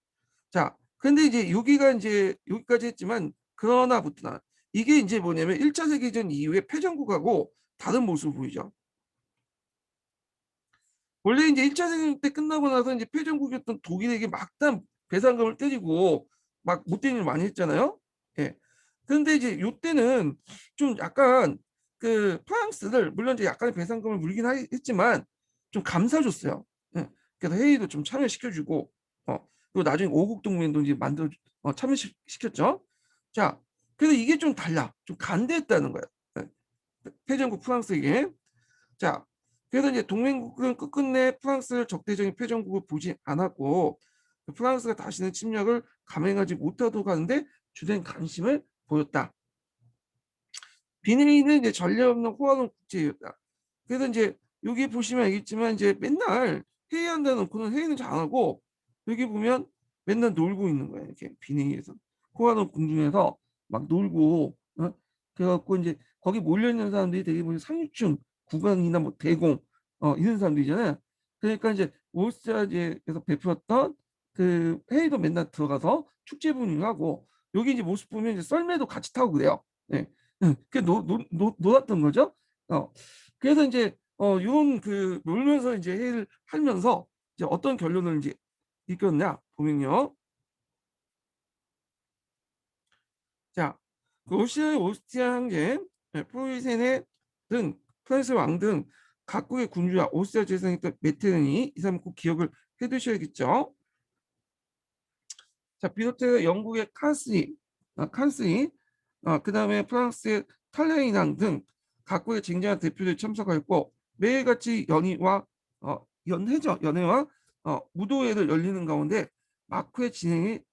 자, 근데 이제 여기가 이제 여기까지 했지만 그러나 붙으나 이게 이제 뭐냐면 1차 세계전 이후에 패전국하고 다른 모습을 보이죠. 원래 이제 1차 세계전 때 끝나고 나서 이제 패전국이었던 독일에게 막단 배상금을 때리고 막 못된 일 많이 했잖아요. 예. 그런데 이제 요때는 좀 약간 그 프랑스를 물론 이제 약간의 배상금을 물긴 했지만 좀 감싸줬어요. 예. 그래서 회의도 좀 참여시켜주고 그리고 나중에 오국 동맹도 이제 만들어 참여시켰죠. 자, 그래서 이게 좀 달라. 좀 간대했다는 거예요. 예. 패전국 프랑스에게. 자, 그래서 이제 동맹국은 끝끝내 프랑스를 적대적인 패전국을 보지 않았고 프랑스가 다시는 침략을 감행하지 못하도록 하는데 주된 관심을 보였다. 비네이는 이제 전례 없는 호화동 국제였다. 그래서 이제 여기 보시면 알겠지만 이제 맨날 회의한다 놓고는 회의는 잘 안 하고 여기 보면 맨날 놀고 있는 거예요. 이렇게 비네이에서 호화동 궁중에서 막 놀고 그래갖고 이제 거기 몰려 있는 사람들이 되게 보면 상류층 국왕이나 뭐 대공 이런 사람들이잖아요. 그러니까 이제 오스트리아에서 베풀었던 그 회의도 맨날 들어가서 축제 분위기하고 여기 이제 모습 보면 이제 썰매도 같이 타고 그래요. 네. 그 놀았던 거죠. 어. 그래서 이제 요런 그 놀면서 이제 회의를 하면서 이제 어떤 결론을 이제 이끌었냐 보면요. 자, 그 러시아의 오스트리아 황제, 프로이센의 등 프랑스 왕 등 각국의 군주와 오스트리아 재상했던 메테른이 이 사람 꼭 기억을 해두셔야겠죠. 자, 비롯해서 영국의 칸스리, 그다음에 프랑스의 탈레이낭 등 각국의 쟁쟁한 대표들이 참석하였고 매일같이 연회와 무도회를 열리는 가운데 마크에서는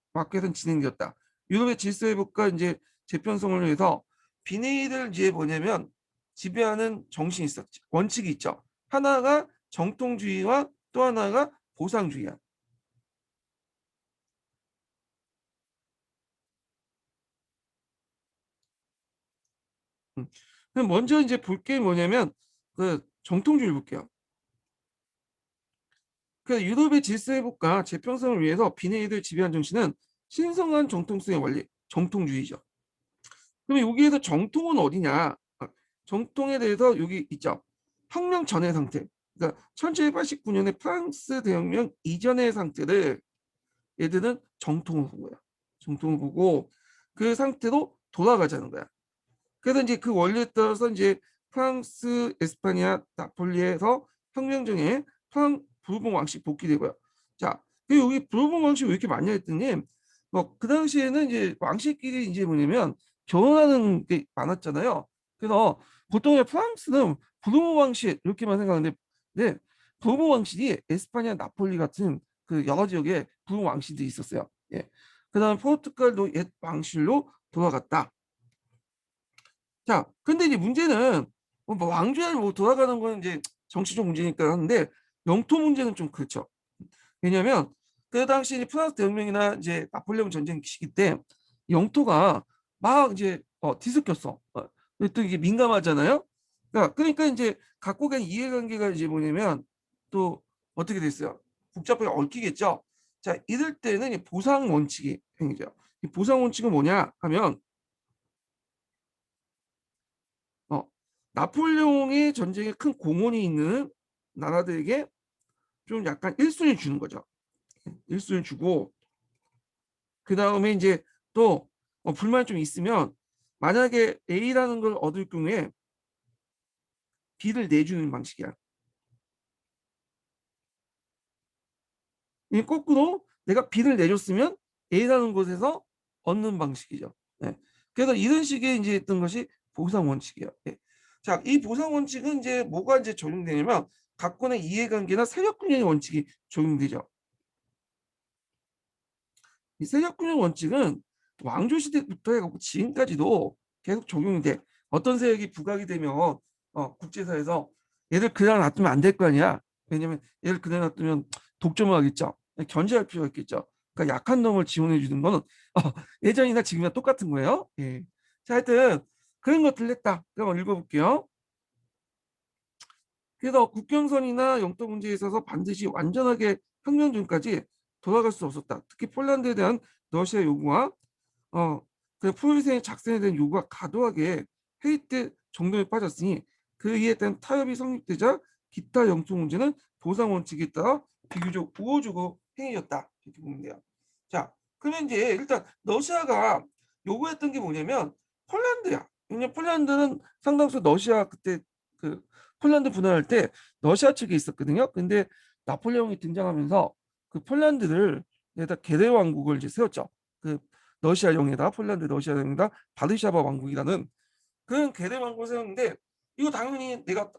진행되었다. 유럽의 질서 회복과 이제 재편성을 위해서 비네이를 이제 뭐냐면 지배하는 정신이 있었죠. 원칙이 있죠. 하나가 정통주의와 또 하나가 보상주의야. 음. 그럼 먼저 이제 볼 게 뭐냐면 그 정통주의를 볼게요. 그 유럽의 질서 회복과 재평성을 위해서 비네이를 지배한 정신은 신성한 정통성의 원리, 정통주의죠. 그럼 여기에서 정통은 어디냐? 정통에 대해서 여기 있죠. 혁명 전의 상태. 그러니까 1789년에 프랑스 대혁명 이전의 상태를 얘들은 정통을 본 거야. 정통을 보고 그 상태로 돌아가자는 거야. 그래서 이제 그 원리에 따라서 이제 프랑스, 에스파냐, 나폴리에서 혁명 중에 부르봉 왕室복귀되고요. 자, 그 여기 부르봉 왕室왜 이렇게 많냐 했더니 뭐 그 당시에는 이제 왕실끼리 이제 뭐냐면 결혼하는 게 많았잖아요. 그래서 보통 프랑스는 부르봉 왕실 이렇게만 생각하는데 네, 부르봉 왕실이 에스파냐, 나폴리 같은 그 여러 지역에 부르봉 왕실들이 있었어요. 예. 그다음 포르투갈도 옛 왕실로 돌아갔다. 자, 근데 이제 문제는 뭐 왕조에 뭐 돌아가는 건 이제 정치적 문제니까 하는데 영토 문제는 좀 그렇죠. 왜냐하면 그 당시 프랑스 대혁명이나 이제 나폴레옹 전쟁 시기 때 영토가 막 이제 뒤섞였어. 또 이게 민감하잖아요. 그러니까 이제 각국의 이해관계가 이제 뭐냐면 또 어떻게 됐어요? 복잡하게 얽히겠죠. 자, 이럴 때는 이 보상 원칙이 생기죠. 이 보상 원칙은 뭐냐 하면 어, 나폴레옹의 전쟁에 큰 공헌이 있는 나라들에게 좀 약간 1순위 주는 거죠. 1순위 주고 그 다음에 이제 또 불만이 좀 있으면 만약에 A라는 걸 얻을 경우에 B를 내주는 방식이야. 거꾸로 내가 B를 내줬으면 A라는 곳에서 얻는 방식이죠. 네. 그래서 이런 식의 이제 했던 것이 보상 원칙이에요. 네. 자, 이 보상 원칙은 이제 뭐가 이제 적용되냐면 각권의 이해관계나 세력균형의 원칙이 적용되죠. 이 세력균형 원칙은 왕조 시대부터 해갖고 지금까지도 계속 적용이 돼. 어떤 세력이 부각이 되면 국제사에서 얘를 그냥 놔두면 안 될 거 아니야. 왜냐면 얘를 그냥 놔두면 독점을 하겠죠. 견제할 필요가 있겠죠. 그러니까 약한 놈을 지원해 주는 거는 예전이나 지금이나 똑같은 거예요. 예. 자, 하여튼 그런 것들 했다. 그럼 읽어볼게요. 그래서 국경선이나 영토 문제에 있어서 반드시 완전하게 혁명 전까지 돌아갈 수 없었다. 특히 폴란드에 대한 러시아 요구와 어, 그 프로이센의 작전에 대한 요구가 과도하게 회의 때 정도에 빠졌으니 그 이에 대한 타협이 성립되자 기타 영토 문제는 보상 원칙에 따라 비교적 우호적으로 행해졌다. 이렇게 보면 돼요. 자, 그러면 이제 일단 러시아가 요구했던 게 뭐냐면 폴란드야. 왜냐면 폴란드는 상당수 러시아 그때 그 폴란드 분할할 때 러시아 측에 있었거든요. 근데 나폴레옹이 등장하면서 그 폴란드를 에다 계대 왕국을 이제 세웠죠. 그 러시아령에다 폴란드 러시아령에다 바르샤바 왕국이라는 그런 계대 왕국을 세웠는데 이거 당연히 내가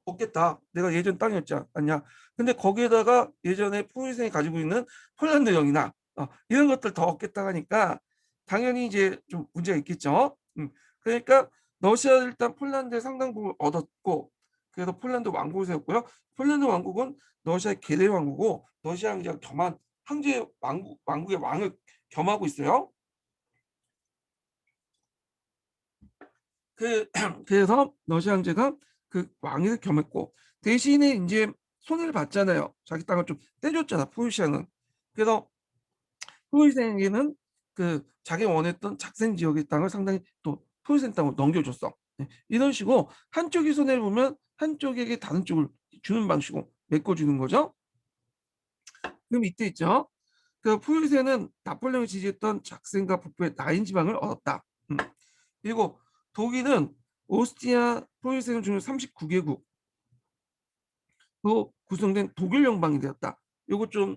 없겠다. 내가 예전 땅이었지 않냐. 근데 거기에다가 예전에 포유생이 가지고 있는 폴란드령이나 이런 것들 더 얻겠다 하니까 당연히 이제 좀 문제가 있겠죠. 그러니까 러시아 일단 폴란드의 상당 부분 얻었고, 그래서 폴란드 왕국을 세웠고요. 폴란드 왕국은 러시아의 계대 왕국이고, 러시아 황제가 겸한 황제 왕국의 왕을 겸하고 있어요. 그래서 러시아 황제가 그 왕위를 겸했고, 대신에 이제 손해를 봤잖아요. 자기 땅을 좀 떼줬잖아, 포르시아는. 그래서 포르시아에게는 그 자기 원했던 작생 지역의 땅을 상당히 또 포르시아 땅을 넘겨줬어. 네, 이런 식으로 한쪽이 손해를 보면 한쪽에게 다른 쪽을 주는 방식으로 메꿔주는 거죠. 그럼 이때 있죠. 그 포르시아는 나폴레옹이 지지했던 작센과 북부의 라인 지방을 얻었다. 그리고 독일은 오스트리아 포유세군 중에 39개국으로 구성된 독일 연방이 되었다. 이거 좀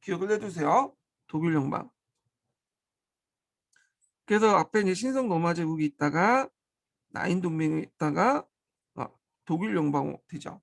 기억을 해두세요. 독일 연방. 그래서 앞에 이제 신성 로마 제국이 있다가 라인 동맹이 있다가 독일 연방으로 되죠.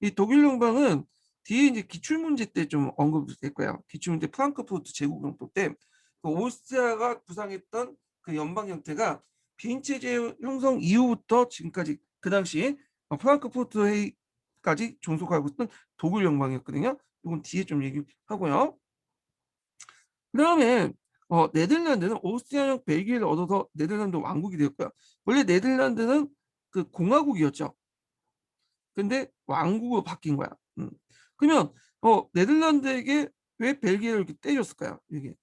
이 독일 연방은 뒤에 이제 기출 문제 때 좀 언급이 될 거예요. 기출 문제 프랑크푸르트 제국 용도 때 그 오스트리아가 구상했던 그 연방 형태가 비인 체제 형성 이후부터 지금까지 그 당시 프랑크푸르트 회의까지 종속하고 있던 독일 연방이었거든요. 이건 뒤에 좀 얘기하고요. 그다음에 네덜란드는 오스트리아형 벨기에를 얻어서 네덜란드 왕국이 되었고요. 원래 네덜란드는 그 공화국이었죠. 근데 왕국으로 바뀐 거야. 그러면 네덜란드에게 왜 벨기에를 이렇게 때렸을까요? 이게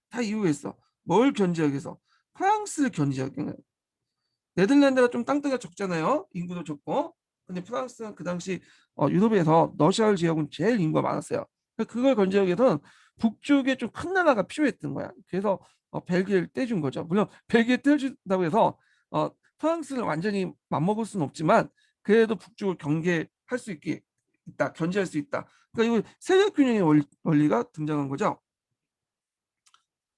다 이유가 있어. 뭘 견제하기 위해서? 프랑스를 견제하기 위해서. 네덜란드가 좀 땅덩이가 적잖아요. 인구도 적고. 근데 프랑스는 그 당시 유럽에서 러시아를 제외하고는 제일 인구가 많았어요. 그걸 견제하기 위해서는 북쪽에 좀 큰 나라가 필요했던 거야. 그래서 벨기에를 떼준 거죠. 물론 벨기에 떼준다고 해서 프랑스를 완전히 맞먹을 수는 없지만 그래도 북쪽을 경계할 수 있다, 견제할 수 있다. 그러니까 이거 세력 균형의 원리가 등장한 거죠.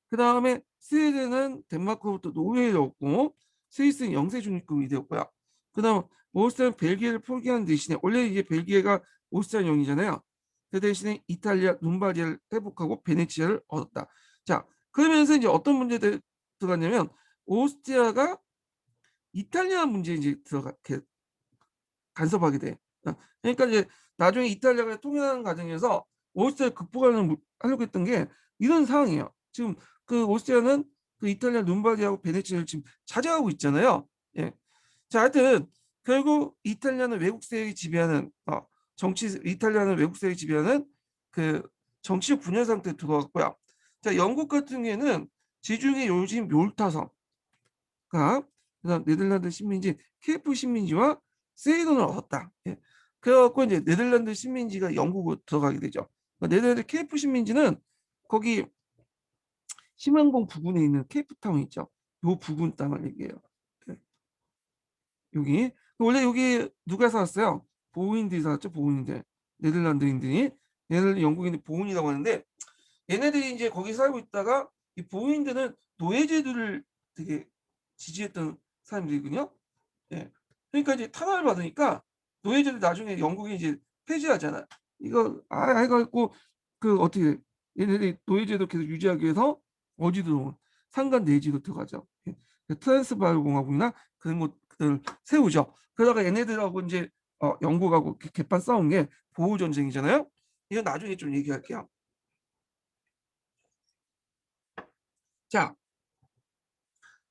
그 다음에 스웨덴은 덴마크로부터 노르웨이를 얻고 스위스는 영세 중립국이 되었고요. 그 다음 오스트리아는 벨기에를 포기한 대신에 원래 이게 벨기에가 오스트리아령이잖아요. 그 대신에 이탈리아 룸바리아를 회복하고 베네치아를 얻었다. 자, 그러면서 이제 어떤 문제들 들어갔냐면 오스트리아가 이탈리아 문제에 이제 간섭하게 돼. 그러니까 이제 나중에 이탈리아가 통일하는 과정에서 오스트리아 극복하려고 했던 게 이런 상황이에요. 지금 그 오스트리아는 그 이탈리아 룸바디하고 베네치아를 지금 차지하고 있잖아요. 예. 자, 하여튼 결국 이탈리아는 외국 세력이 지배하는 이탈리아는 외국 세력이 지배하는 그 정치적 분열 상태에 들어갔고요. 자, 영국 같은 경우에는 지중해 요즘 몰타성 그다음 네덜란드 식민지 케이프 식민지와 세이돈을 얻었다. 예. 그래갖고 이제 네덜란드 식민지가 영국으로 들어가게 되죠. 그러니까 네덜란드 케이프 식민지는 거기 심양봉 부근에 있는 케이프타운 있죠. 요 부근 땅을 얘기해요. 예. 여기 원래 여기 누가 살았어요? 보호인들이 살았죠. 보호인들. 네덜란드인들이 얘네들 영국인들 보호인이라고 하는데 얘네들이 이제 거기 살고 있다가 이 보호인들은 노예제도를 되게 지지했던 사람들이거든요. 예. 그러니까 이제 탄압을 받으니까 노예제도 나중에 영국이 이제 폐지하잖아. 이거 해갖고 그 어떻게 얘네들이 노예제도 계속 유지하기 위해서 어디 들어온 상간 내지로 들어가죠. 예. 트랜스바르 공화국이나 그런 것들을 세우죠. 그러다가 얘네들하고 이제 영국하고 개판 싸운 게 보호 전쟁이잖아요. 이거 나중에 좀 얘기할게요. 자,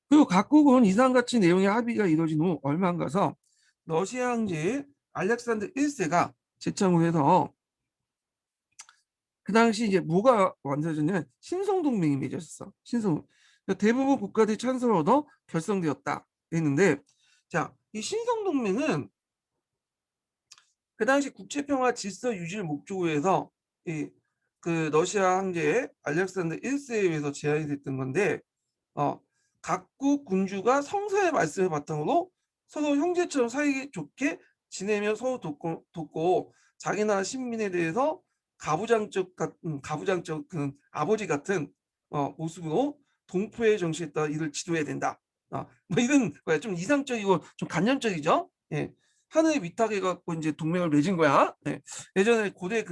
그리고 각국은 이상같이 내용의 합의가 이루어진 후 얼마 안 가서 러시아 황제 알렉산더 1세가 제창을 해서 그 당시 이제 뭐가 완성됐냐면 신성동맹이 맺어졌어. 그러니까 대부분 국가들이 찬성을 얻어 결성되었다 했는데, 자, 이 신성동맹은 그 당시 국제평화 질서 유지를 목적으로 해서 그 러시아 황제 알렉산더 1세에 의해서 제안이 됐던 건데 각국 군주가 성서의 말씀을 바탕으로 서로 형제처럼 사이좋게 지내며 서로 돕고 자기 나라 식민에 대해서 가부장적 그 아버지 같은 모습으로 동포의 정신에 따라 이를 지도해야 된다. 뭐 이런 거야. 좀 이상적이고 좀 관념적이죠. 예. 하늘 위탁해 갖고 이제 동맹을 맺은 거야. 네. 예전에 고대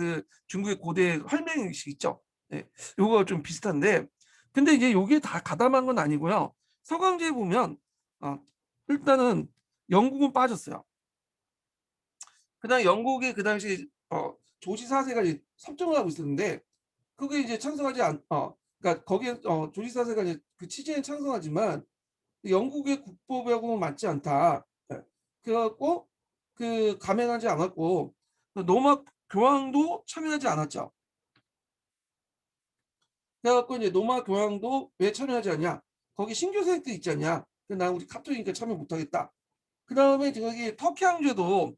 중국의 고대 헐맹 의식 있죠. 네. 요거 좀 비슷한데 근데 이제 요게 다 가담한 건 아니고요. 서강제에 보면 어, 일단은 영국은 빠졌어요. 그다음 영국이 그 당시 조지 4세가 이제 섭정을 하고 있었는데 그게 이제 찬성하지 그러니까 거기에 조지 4세가 이제 그 취지에 찬성하지만 영국의 국법하고는 맞지 않다. 예. 그래갖고 감행하지 않았고 노마 교황도 참여하지 않았죠. 그래갖고 이제 노마 교황도 왜 참여하지 않냐? 거기 신교세력들 있지 않냐? 난 우리 카톨릭이니까 참여 못하겠다. 그 다음에 저기 터키 황제도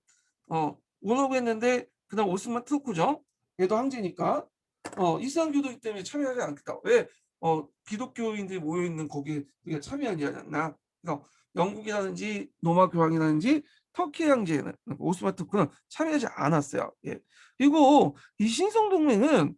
오라고 했는데 그다음 오스만 투르크죠. 얘도 황제니까 이슬람교도이기 때문에 참여하지 않겠다. 왜 기독교인들이 모여 있는 거기에 우리가 참여하지 않나? 그래서 영국이라든지 로마 교황이라든지 터키 황제는 오스만 투르크는 참여하지 않았어요. 예. 그리고 이 신성 동맹은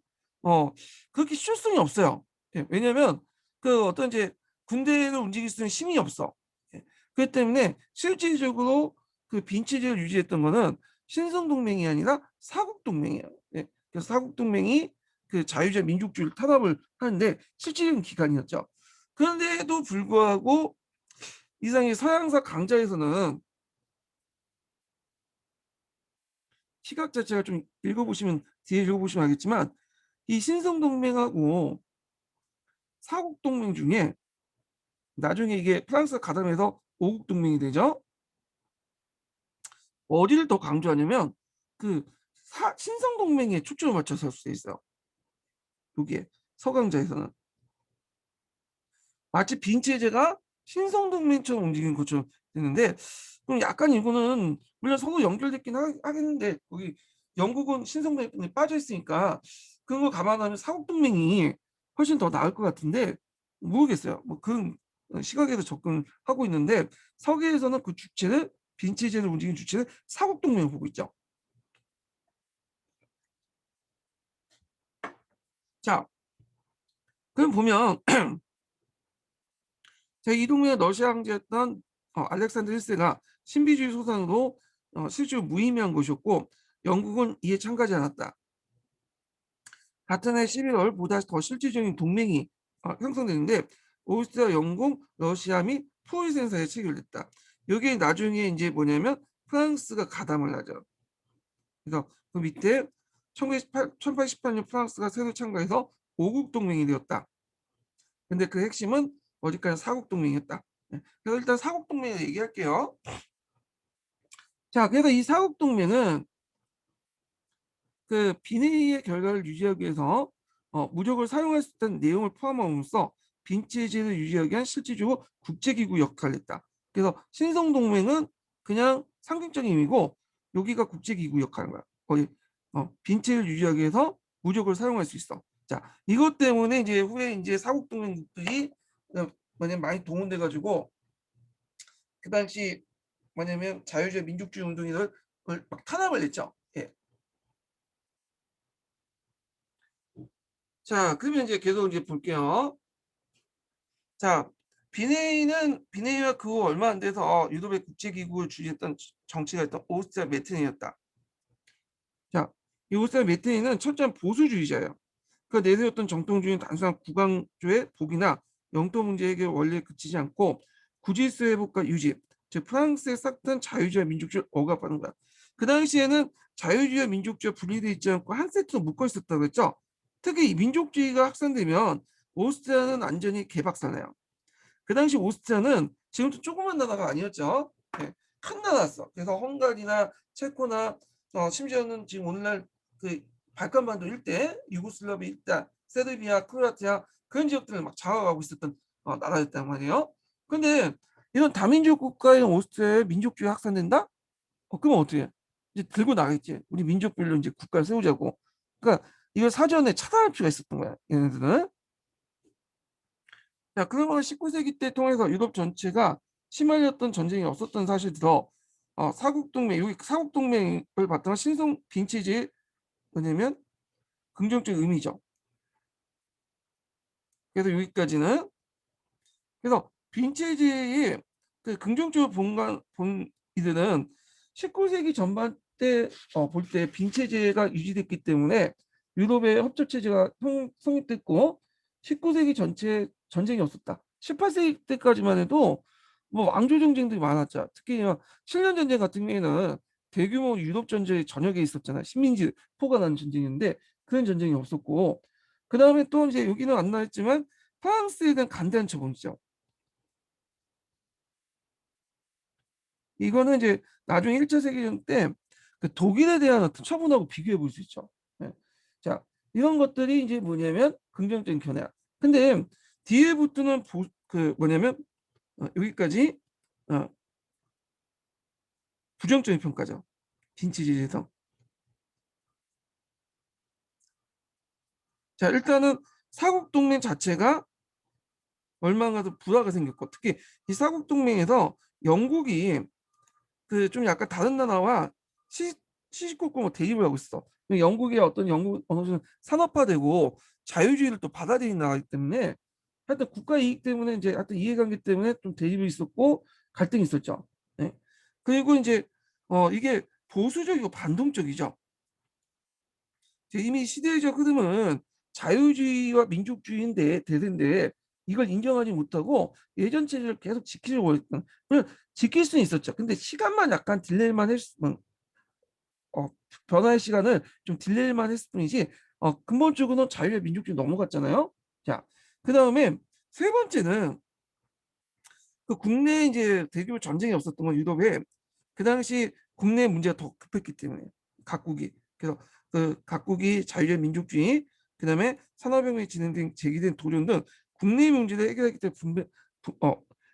그렇게 쉬울 수는 없어요. 예. 왜냐하면 그 어떤 이제 군대를 움직일 수 있는 힘이 없어. 예. 그렇기 때문에 실질적으로 그 빈체제를 유지했던 거는 신성동맹이 아니라 사국동맹이에요. 예. 그래서 사국동맹이 그 자유주의 민족주의를 탄압을 하는데 실질적인 기간이었죠. 그런데도 불구하고 이상의 서양사 강자에서는 시각 자체가 좀 읽어보시면 뒤에 읽어보시면 알겠지만 이 신성동맹하고 사국동맹 중에 나중에 이게 프랑스가 가담해서 오국동맹이 되죠. 어디를 더 강조하냐면 그 신성동맹에 초점을 맞춰서 할 수 있어요. 여기에 서강자에서는 마치 빈체제가 신성동맹처럼 움직이는 것처럼 되는데 그럼 약간 이거는 물론 서로 연결됐긴 하겠는데 거기 영국은 신성동맹에 빠져 있으니까 그런 걸 감안하면 사국동맹이 훨씬 더 나을 것 같은데 모르겠어요. 뭐 그런 시각에서 접근하고 있는데 서계에서는 그 주체를 빈체제를 움직이는 주체를 사국동맹을 보고 있죠. 자, 그럼 보면 제2동맹의 러시아 황제였던 알렉산더 1세가 신비주의 소산으로 실제로 무의미한 것이었고 영국은 이에 참가하지 않았다. 같은 해 11월 보다 더 실질적인 동맹이 형성되는데 오스트리아, 영국, 러시아 및 프로이센사에 체결됐다. 여기에 나중에 이제 뭐냐면 프랑스가 가담을 하죠. 그래서 그 밑에 1818년 프랑스가 새로 참가해서 5국 동맹이 되었다. 근데 그 핵심은 어디까지 사국동맹이었다. 그래서 일단 사국동맹을 얘기할게요. 자, 그래서 이 사국동맹은 그 비내의 결과를 유지하기 위해서 무력을 사용할 수 있다는 내용을 포함함으로써 빈체제를 유지하기 위한 실질적으로 국제기구 역할을 했다. 그래서 신성동맹은 그냥 상징적인 의미고 여기가 국제기구 역할인 거야. 거의 빈체를 유지하기 위해서 무력을 사용할 수 있어. 자, 이것 때문에 이제 후에 이제 사국동맹국들이 뭐냐면 많이 동원돼 가지고 그 당시 뭐냐면 자유주의 민족주의 운동인을 막 탄압을 했죠. 예. 자, 그러면 이제 계속 이제 볼게요. 자, 비네이와 그 후 얼마 안 돼서 유럽의 국제기구를 주재했던 정치가 있던 오스트리아 메트寧였다. 자, 이 오스트리아 메트寧는 철저한 보수주의자예요. 그 내세웠던 정통주의는 단순한 국왕조의 복이나 영토 문제 해결 원리에 그치지 않고 구질서 회복과 유지, 즉 프랑스의 싹튼 자유주의와 민족주의를 억압하는 거야. 그 당시에는 자유주의와 민족주의가 분리되어 있지 않고 한 세트로 묶어 있었다고 했죠. 특히 이 민족주의가 확산되면 오스트리아는 완전히 개박살나요. 그 당시 오스트리아는 지금도 조그만 나라가 아니었죠. 네, 큰 나라였어. 그래서 헝가리나 체코나 심지어는 지금 오늘날 그 발칸반도 일대, 유고슬라비아 일대, 세르비아, 크로아티아 그런 지역들을 막 장악하고 있었던 나라였단 말이에요. 근데 이런 다민족 국가인 오스트리아에 민족주의 확산된다? 그러면 어떻게 해? 이제 들고 나가겠지. 우리 민족별로 이제 국가를 세우자고. 그러니까 이걸 사전에 차단할 필요가 있었던 거야. 얘네들은. 자, 그러면 19세기 때 통해서 유럽 전체가 심할렸던 전쟁이 없었던 사실들어 사국동맹, 여기 사국동맹을 바탕한 신성 빈체제의 뭐냐면 긍정적 의미죠. 그래서 여기까지는 그래서 빈체제의 그 긍정적으로 본 이들은 19세기 전반 때 볼 때 빈체제가 유지됐기 때문에 유럽의 협조체제가 성립됐고 19세기 전체 전쟁이 없었다. 18세기 때까지만 해도 뭐 왕조 정쟁들이 많았죠. 특히 7년 전쟁 같은 경우에는 대규모 유럽 전쟁 전역에 있었잖아요. 식민지 포괄하는 전쟁인데 그런 전쟁이 없었고 그 다음에 또 이제 여기는 안 나왔지만 프랑스에 대한 간대한 처분이죠. 이거는 이제 나중에 1차 세계대전 때 그 독일에 대한 어떤 처분하고 비교해 볼 수 있죠. 예. 자, 이런 것들이 이제 뭐냐면 긍정적인 견해야. 근데 뒤에 붙는 그 뭐냐면 여기까지 어, 부정적인 평가죠. 빈치지에서. 자, 일단은 사국 동맹 자체가 얼마나 불화가 생겼고 특히 이 사국 동맹에서 영국이 그 좀 약간 다른 나라와 시, 시시콜콜 뭐 대립을 하고 있어. 영국의 어떤 영국 어느 정도 산업화되고 자유주의를 또 받아들인 나라이기 때문에 하여튼 국가 이익 때문에 이제 하여튼 이해관계 때문에 좀 대립이 있었고 갈등이 있었죠. 네. 그리고 이제 이게 보수적이고 반동적이죠. 이미 시대적 흐름은 자유주의와 민족주의인데 대세인데 이걸 인정하지 못하고 예전 체제를 계속 지키려고 했던 물론 지킬 수는 있었죠. 근데 시간만 약간 딜레이만 했을 뿐 어, 변화의 시간을 좀 딜레이만 했을 뿐이지 근본적으로는 자유와 민족주의 넘어갔잖아요. 자, 그 다음에 세 번째는 그 국내에 이제 대규모 전쟁이 없었던 건 유럽에 그 당시 국내 문제가 더 급했기 때문에 각국이 그래서 그 각국이 자유주의 민족주의 그다음에 산업혁명이 진행된 제기된 도전 등 국내 문제를 해결하기 때문에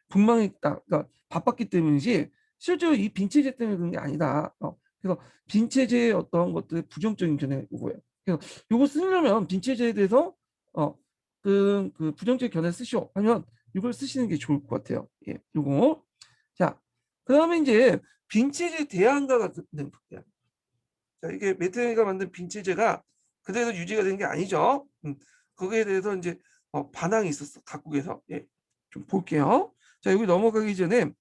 분망했다. 그러니까 바빴기 때문이지 실제로 이 빈체제 때문에 그런 게 아니다. 그래서 빈체제의 어떤 것들의 부정적인 견해고요. 그래서 이거 쓰려면 빈체제에 대해서 그 부정적 견해 쓰시오 하면 이걸 쓰시는 게 좋을 것 같아요. 예, 요거. 자, 그다음에 이제 빈체제 대안과 같은 네. 자, 이게 메테가 만든 빈체제가 그대로 유지가 된 게 아니죠. 거기에 대해서 이제 반항이 있었어 각국에서. 예, 좀 볼게요. 자, 여기 넘어가기 전에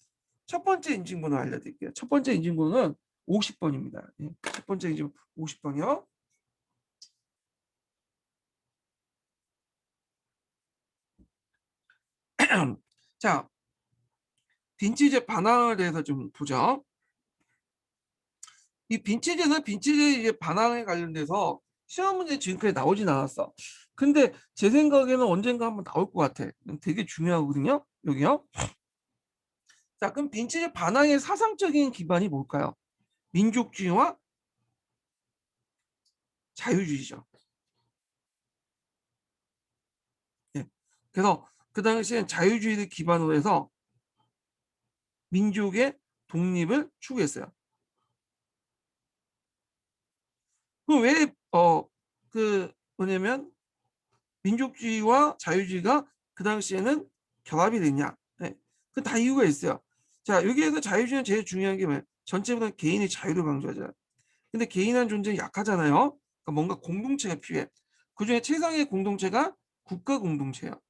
첫 번째 인증번호 알려드릴게요. 첫 번째 인증번호는 50번입니다. 예, 첫 번째 인증 50번이요. 자, 빈체제 반항에 대해서 좀 보죠. 이 빈체제는 빈체제 이제 반항에 관련돼서 시험 문제 지금까지 나오진 않았어. 근데 제 생각에는 언젠가 한번 나올 것 같아. 되게 중요하거든요. 여기요. 자, 그럼 빈체제 반항의 사상적인 기반이 뭘까요? 민족주의와 자유주의죠. 예. 그래서 그 당시엔 자유주의를 기반으로 해서 민족의 독립을 추구했어요. 그럼 왜, 그, 뭐냐면, 민족주의와 자유주의가 그 당시에는 결합이 됐냐? 네. 그 다 이유가 있어요. 자, 여기에서 자유주의는 제일 중요한 게 뭐예요? 전체보다 개인의 자유를 강조하잖아요. 근데 개인한 존재는 약하잖아요. 그러니까 뭔가 공동체가 필요해. 그중에 최상의 공동체가 국가 공동체예요.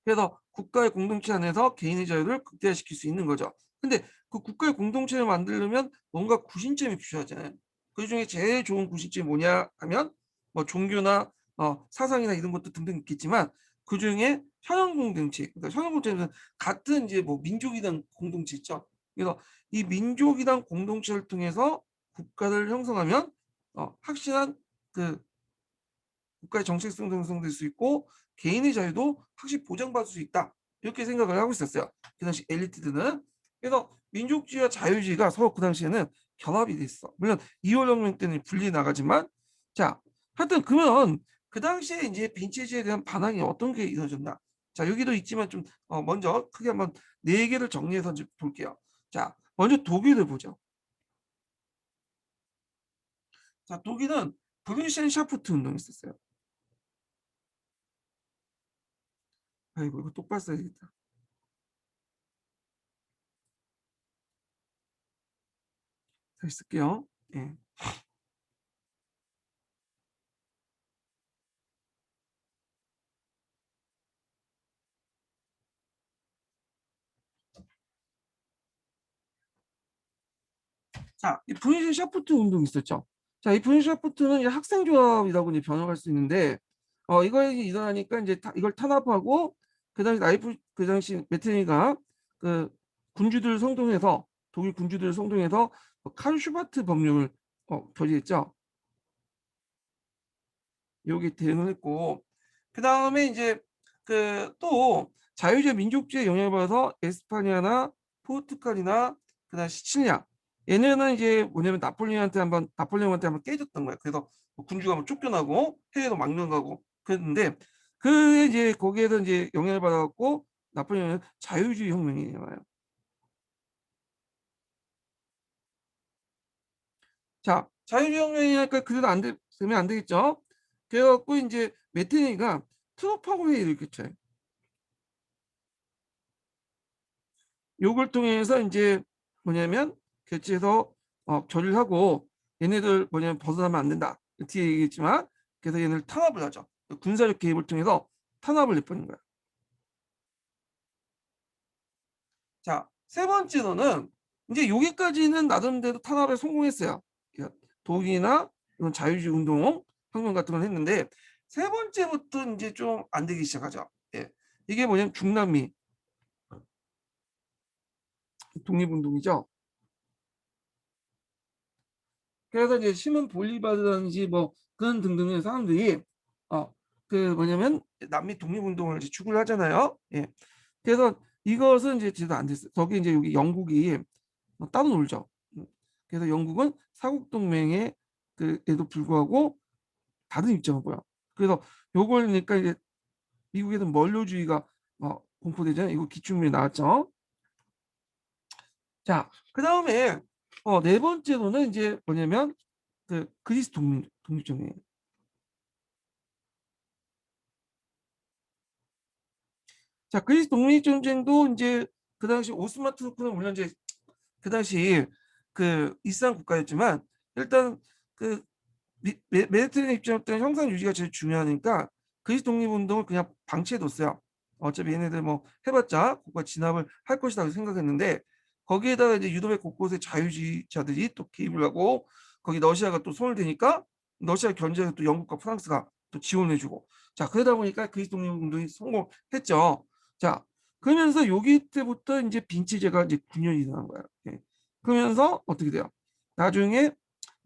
그래서 국가의 공동체 안에서 개인의 자유를 극대화시킬 수 있는 거죠. 근데 그 국가의 공동체를 만들려면 뭔가 구심점이 필요하잖아요. 그중에 제일 좋은 구심점이 뭐냐 하면 뭐 종교나 사상이나 이런 것도 등등 있겠지만 그중에 현형 공동체, 그러니까 현형 공동체는 같은 이제 뭐 민족이란 공동체 있죠. 그래서 이 민족이란 공동체를 통해서 국가를 형성하면 확실한 그 국가의 정체성도 형성될 수 있고 개인의 자유도 확실히 보장받을 수 있다. 이렇게 생각을 하고 있었어요. 그 당시 엘리트들은. 그래서 민족주의와 자유주의가 서로 그 당시에는 결합이 됐어. 물론 2월 혁명 때는 분리 나가지만 자, 하여튼 그러면 그 당시에 이제 빈체주의에 대한 반항이 어떤 게 이루어졌나? 자, 여기도 있지만 좀 먼저 크게 한번 네 개를 정리해서 이제 볼게요. 자, 먼저 독일을 보죠. 자, 독일은 브루센 샤프트 운동이 있었어요. 아이고 이거 똑바로 써야겠다. 다시 쓸게요. 예. 자, 이 분실 샤프트 운동 있었죠. 자, 이 분실 샤프트는 이제 학생조합이라고 이제 번역할 수 있는데, 이거 일어나니까 이제 이걸 탄압하고, 그 당시 그 당시 메트니가 그 군주들을 성동해서, 독일 군주들을 성동해서 칼 슈바트 법령을 결의했죠. 여기 대응을 했고, 그 다음에 이제 그 또 자유주의 민족주의에 영향을 받아서 에스파냐나 포르투갈이나 그다음 시칠리아, 얘네는 이제 뭐냐면 나폴레옹한테 한번 깨졌던 거야. 그래서 뭐 군주가 뭐 쫓겨나고 해외로 망명가고 그랬는데, 그 이제 거기에서 이제 영향을 받아갖고 나폴레옹은 자유주의 혁명이 일어나요. 자, 자유주의혁명이니까 그래도 되면 안 되겠죠. 그래갖고 이제 메테니가 트로파고 회의를 일으켰죠. 요걸 통해서 이제 뭐냐면 교체해서 결의를 하고, 얘네들 뭐냐면 벗어나면 안 된다. 뒤에 얘기했지만, 그래서 얘네를 탄압을 하죠. 군사력 개입을 통해서 탄압을 내버린 거야. 자, 세 번째로는 이제 여기까지는 나름대로 탄압에 성공했어요. 그러니까 독일이나 이런 자유주의 운동, 혁명 같은 걸 했는데, 세 번째부터 이제 좀 안 되기 시작하죠. 예. 이게 뭐냐면 중남미 독립운동이죠. 그래서 이제 시몬 볼리바르라든지 뭐 그런 등등의 사람들이 그 뭐냐면 남미 독립운동을 이제 추구를 하잖아요. 예. 그래서 이것은 이제 제대로 안 됐어요. 거기 이제 여기 영국이 따로 놀죠. 그래서 영국은 사국 동맹에 그에도 불구하고 다른 입장을 보여. 그래서 요걸 그러니까 이제 미국에는 멀로주의가 공포되잖아요. 이거 기축문에 나왔죠. 자, 그 다음에 네 번째로는 이제 뭐냐면 그 그리스 독립정이에요. 자, 그리스 독립전쟁도 이제 그 당시 오스만 투르크는 물론 이제 그 당시 그 이슬람 국가였지만, 일단 그 메디테레니안 입장부터 형상 유지가 제일 중요하니까 그리스 독립운동을 그냥 방치해뒀어요. 어차피 얘네들 뭐 해봤자 국가 진압을 할 것이라고 생각했는데, 거기에다가 이제 유럽의 곳곳에 자유주의자들이 또 개입을 하고, 거기 러시아가 또 손을 대니까 러시아 견제에 또 영국과 프랑스가 또 지원해주고, 자, 그러다 보니까 그리스 독립운동이 성공했죠. 자, 그러면서 여기 때부터 이제 빈치제가 이제 9년이 일어난 거예요. 예. 그러면서 어떻게 돼요? 나중에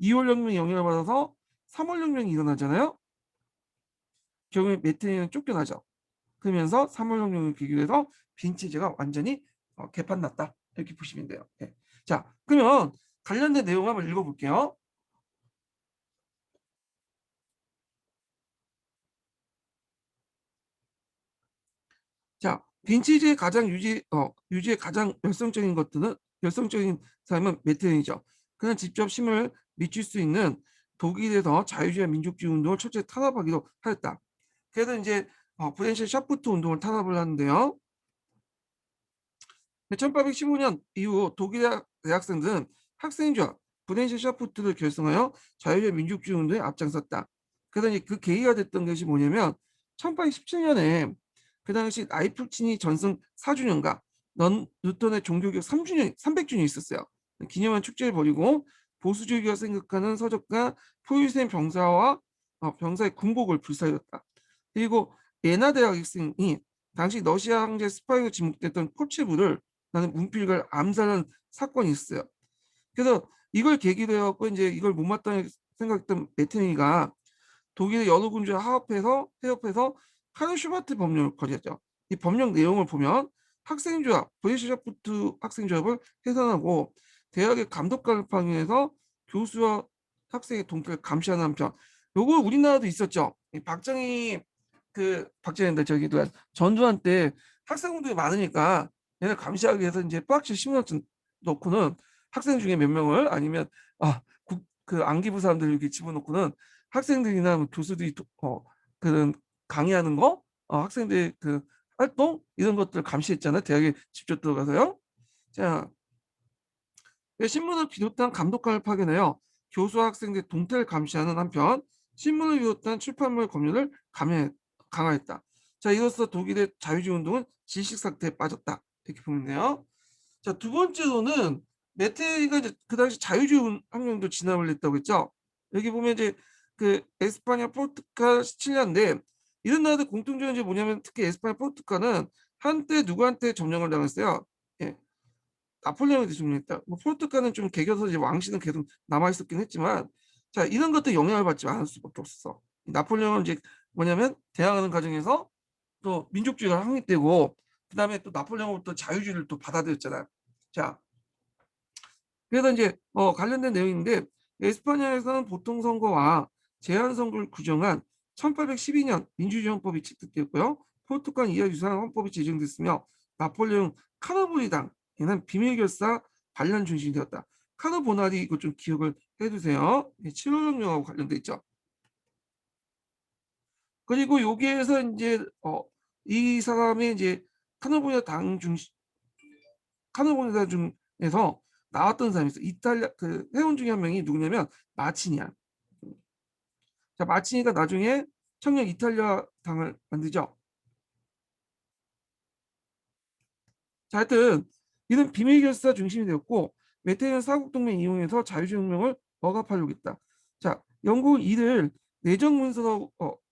2월 혁명이 영향을 받아서 3월 혁명이 일어나잖아요. 결국에 메테니는 쫓겨나죠. 그러면서 3월 혁명을 계기로 해서 빈치제가 완전히 개판났다. 이렇게 보시면 돼요. 예. 자, 그러면 관련된 내용 한번 읽어볼게요. 자, 빈치제의 가장 유지의 가장 열성적인 사람은 메테른이죠. 그는 직접 힘을 미칠 수 있는 독일에서 자유주의 민족주의 운동을 철저히 탄압하기도 하였다. 그래서 이제 프렌시 샤프트 운동을 탄압을 하는데요. 1815년 이후 독일의 대학생들은 학생조합 브렌시 샤프트를 결성하여 자유주의 민족주의 운동에 앞장섰다. 그래서 이제 그 계기가 됐던 것이 뭐냐면 1817년에 그 당시 라이프치히 전승 4주년과 뉴턴의 종교개혁 300주년이 있었어요. 기념한 축제를 벌이고 보수주의가 생각하는 서적가 포유센 병사와 병사의 군복을 불사했다. 그리고 예나 대학 학생이 당시 러시아 황제 스파이로 지목됐던 코체부를 나는 문필을 암살한 사건이 있어요. 그래서 이걸 계기로 해갖고 이제 이걸 못마땅하게 생각했던 메테니가 독일의 여러 군주와 해협해서 카르 슈바트 법령을 거렸죠. 이 법령 내용을 보면 학생조합, 브레시샤프트 학생조합을 해산하고 대학의 감독관을 방해해서 교수와 학생의 동태를 감시하는 한편, 요거 우리나라도 있었죠. 박정희인데 저기 전두환 때 학생분들이 많으니까 얘네 감시하기 위해서 이제 박스 심리학전 놓고는 학생 중에 몇 명을 아니면 그 안기부 사람들 이렇게 집어넣고는 학생들이나 뭐 교수들이 그런 강의하는 거, 학생들 그 활동 이런 것들 감시했잖아요. 대학에 직접 들어가서요. 자, 신문을 비롯한 감독관을 파견하여 교수와 학생들 동태를 감시하는 한편 신문을 비롯한 출판물 검열을 강화했다. 자, 이로써 독일의 자유주의 운동은 질식 상태에 빠졌다. 이렇게 보면 돼요. 자, 두 번째로는 메테가 이제 그 당시 자유주의 혁명도 진압을 했다고 했죠. 여기 보면 이제 그 에스파냐, 포르투갈, 시칠리아인데 이런 나라들 공통점이 이제 뭐냐면 특히 에스파냐, 포르투갈은 한때 누구한테 점령을 당했어요. 예. 나폴레옹한테 점령했다. 뭐 포르투갈은 좀 개겨서 이제 왕실은 계속 남아 있었긴 했지만 자 이런 것도 영향을 받지 않을 수밖에 없었어. 나폴레옹은 이제 뭐냐면 대항하는 과정에서 또 민족주의가 확립되고 그다음에 또 나폴레옹부터 자유주의를 또 받아들였잖아. 자 그래서 이제 관련된 내용인데 에스파냐에서는 보통 선거와 제한 선거를 규정한 1812년 민주주의 헌법이 채택되었고요. 포르투갈 이하 유사한 헌법이 제정됐으며 나폴레옹 카르보리당에는 비밀결사 반란 중심이 되었다. 카르보나리 이거 좀 기억을 해두세요. 7월혁명하고 관련돼 있죠. 그리고 여기에서 이제 이 사람이 이제 카르보나 당 중심 카르보나 중에서 나왔던 사람이 있어. 이탈리아 그 회원 중에 한 명이 누구냐면 마치니야. 자, 마치니가 나중에 청년 이탈리아 당을 만들죠. 자, 하여튼 이는 비밀 결사 중심이 되었고 메테는 사국 동맹 이용해서 자유주의 혁명을 억압하려고 했다. 자, 영국은 이를 내정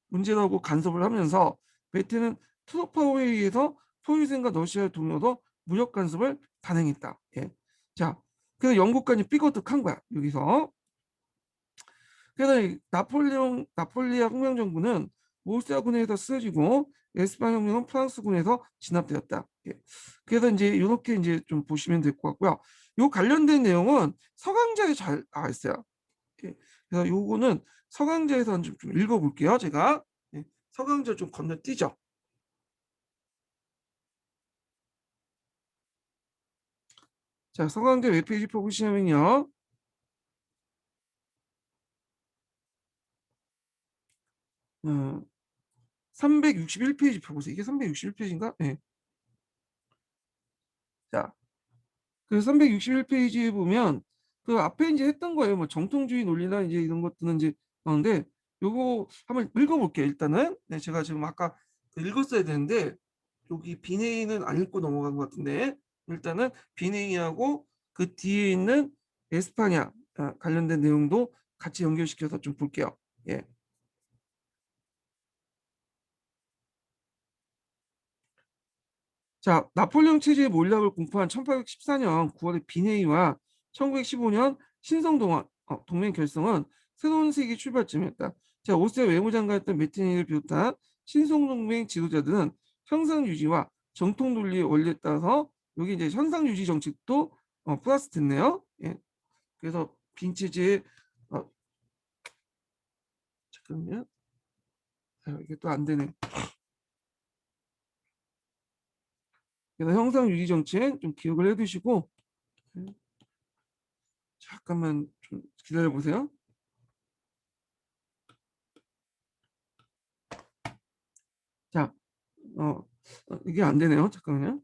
문제라고 간섭을 하면서 메테는 트루파우에 의해서 소유생과 러시아의 동료도 무력 간섭을 단행했다. 예. 자, 그래서 영국까지 삐거덕한 거야 여기서. 그래서 나폴리아 혁명정부는 모스크바군에서 쓰여지고 에스파냐 혁명은 프랑스군에서 진압되었다. 예. 그래서 이제 이렇게 이제 좀 보시면 될 것 같고요. 요 관련된 내용은 서강자에 잘 나와 있어요. 예. 그래서 요거는 서강자에서 좀 읽어볼게요. 제가 예. 서강자 좀 건너뛰죠. 자, 서강자 웹페이지 보시면요. 361페이지 펴보세요. 이게 361페이지인가? 네. 자, 그 361페이지에 보면 그 앞에 이제 했던 거예요. 뭐 정통주의 논리나 이제 이런 것들은 이제 하는데 요거 한번 읽어볼게요. 일단은 네, 제가 지금 아까 읽었어야 되는데 여기 비네이는 안 읽고 넘어간 것 같은데 일단은 비네이하고 그 뒤에 있는 에스파냐 관련된 내용도 같이 연결시켜서 좀 볼게요. 예. 자, 나폴레옹 체제의 몰락을 공포한 1814년 9월의 비네이와 1915년 신성동맹 동맹 결성은 새로운 세기 출발점이었다. 자, 오스트리아 외무장관이었던 메티니를 비롯한 신성동맹 지도자들은 형상 유지와 정통 논리의 원리에 따라서 여기 이제 현상 유지 정책도 플러스 됐네요. 예. 그래서 빈 체제의 잠깐만요. 이게 또 안 되네. 그래서 형상 유지 정책 좀 기억을 해두시고 잠깐만 좀 기다려 보세요. 자, 이게 안 되네요. 잠깐만요.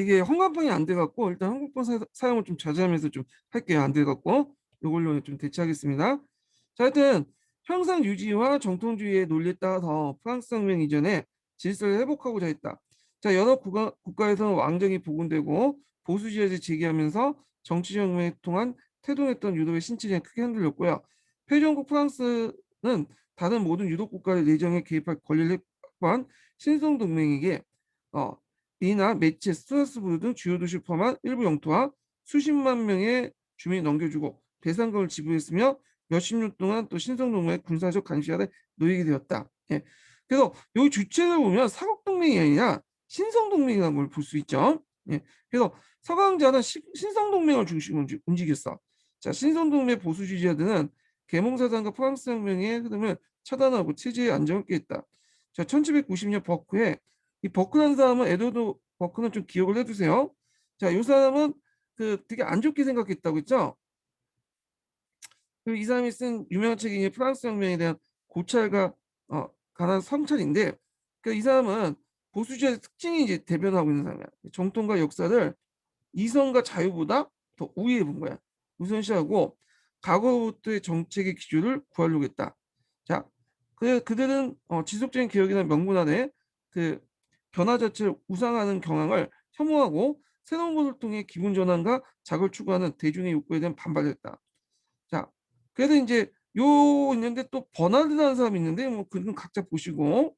이게 헌금방이 안 돼갖고 일단 헌금방 사용을 좀 자제하면서 좀 할게요. 안 돼갖고 이걸로 좀 대체하겠습니다. 자, 하여튼 형상 유지와 정통주의의 논리에 따라서 프랑스 혁명 이전에 질서를 회복하고자 했다. 자, 여러 국가에서 왕정이 복원되고 보수지역을 제기하면서 정치혁명을 통한 태동했던 유럽의 신체가 크게 흔들렸고요. 패전국 프랑스는 다른 모든 유럽 국가의 내정에 개입할 권리를 확보한 신성동맹에게 이나 메체, 스트라스부르 등 주요 도시를 포함한 일부 영토와 수십만 명의 주민이 넘겨주고 배상금을 지불했으며 몇십 년 동안 또 신성동맹의 군사적 감시 아래 놓이게 되었다. 예. 그래서 여기 주체를 보면 사국동맹이 아니라 신성동맹이라는 걸 볼 수 있죠. 예. 그래서 서강자는 신성동맹을 중심으로 움직였어. 자, 신성동맹 보수주의자들은 계몽사단과 프랑스 혁명의 흐름을 차단하고 체제의 안정을 깼다. 자, 1790년 버크에 이 버크라는 사람은 에드워드 버크는 좀 기억을 해두세요. 자, 이 사람은 그 되게 안 좋게 생각했다고 했죠. 그리고 이 사람이 쓴 유명한 책이 프랑스 혁명에 대한 고찰과 가난 성찰인데, 그 이 사람은 보수주의 특징이 이제 대변하고 있는 사람이야. 정통과 역사를 이성과 자유보다 더 우위에 본 거야. 우선시하고 과거부터의 정책의 기조를 구하려고 했다. 자, 그들은 지속적인 개혁이나 명분안에 그 변화 자체를 우상하는 경향을 혐오하고 새로운 것을 통해 기분 전환과 자극을 추구하는 대중의 욕구에 대한 반발을 했다. 자, 그래서 이제 요 있는데 또 버나드라는 사람이 있는데 뭐 그건 각자 보시고.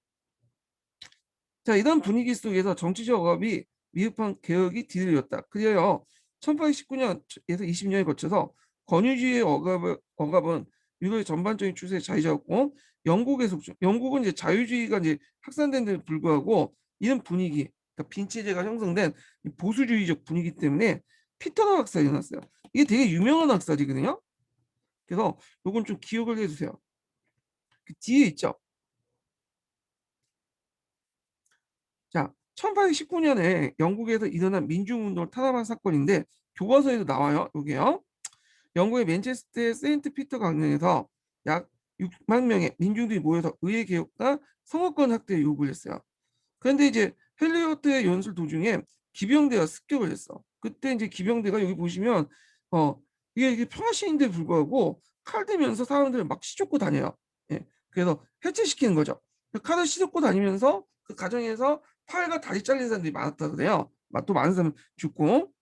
자, 이런 분위기 속에서 정치적 억압이 미흡한 개혁이 뒤틀렸다. 그리하여 1819년에서 20년에 거쳐서 권위주의의 억압은 유럽의 전반적인 추세에 자리 잡았고, 영국은 이제 자유주의가 이제 확산된 데 불구하고 이런 분위기, 그러니까 빈체제가 형성된 보수주의적 분위기 때문에 피터러 학살이 일어났어요. 이게 되게 유명한 학살이거든요. 그래서 요건 좀 기억을 해주세요. 그 뒤에 있죠. 자, 1819년에 영국에서 일어난 민주운동을 탄압한 사건인데 교과서에도 나와요. 여기요. 영국의 맨체스터의 세인트 피터 강령에서 약 6만 명의 민중들이 모여서 의회 개혁과 선거권 확대를 요구를 했어요. 그런데 이제 헬리오트의 연설 도중에 기병대가 습격을 했어. 그때 이제 기병대가 여기 보시면 어 이게 평화 시위인데 불구하고 칼 들면서 사람들을 막 휘젓고 다녀요. 예. 그래서 해체시키는 거죠. 그 칼을 휘젓고 다니면서 그 과정에서 팔과 다리 잘린 사람들이 많았다 그래요. 또 많은 사람 죽고.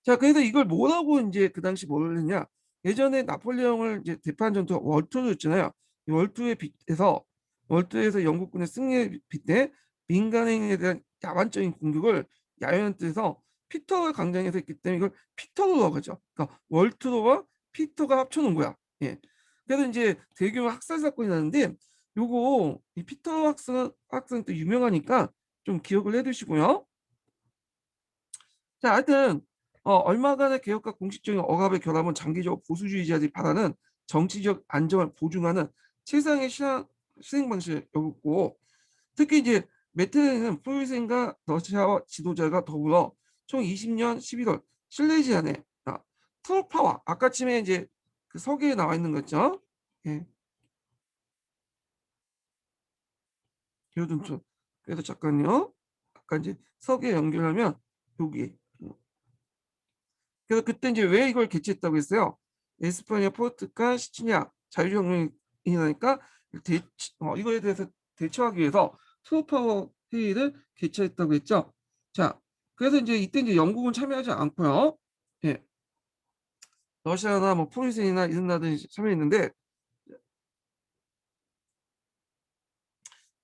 자, 그래서 이걸 뭐라고 이제 그 당시 뭘 했냐? 예전에 나폴레옹을 이제 대파한 전투가 월투였잖아요. 이 월투에서 영국군의 승리에 빗대 민간인에 대한 야만적인 공격을 야연한 뜻에서 피터가 강장에서 했기 때문에 이걸 피터로라고 하죠. 그러니까 월투로와 피터가 합쳐놓은 거야. 예. 그래서 이제 대규모 학살 사건이 나는데 요거 이 피터 학생 또 유명하니까 좀 기억을 해두시고요. 자, 하여튼 얼마간의 개혁과 공식적인 억압의 결합은 장기적 보수주의자들이 바라는 정치적 안정을 보증하는 최상의 실행 방식이었고, 특히 이제 메테르는 프로이센과 러시아와 지도자가 더불어 총 20년 11월 실내제안에 트루파와 아까쯤에 이제 그 서기에 나와 있는 거죠. 예, 기호준수. 그래서 잠깐요. 아까 이제 서기에 연결하면 여기. 그래서 그때 이제 왜 이걸 개최했다고 했어요? 에스파냐, 포르투갈, 시치리아 자유혁명이 일어나니까 이거에 대해서 대처하기 위해서 트루파워 회의를 개최했다고 했죠. 자, 그래서 이제 이때 이제 영국은 참여하지 않고요. 예, 러시아나 뭐 포리스이나 이런 나라들이 참여했는데,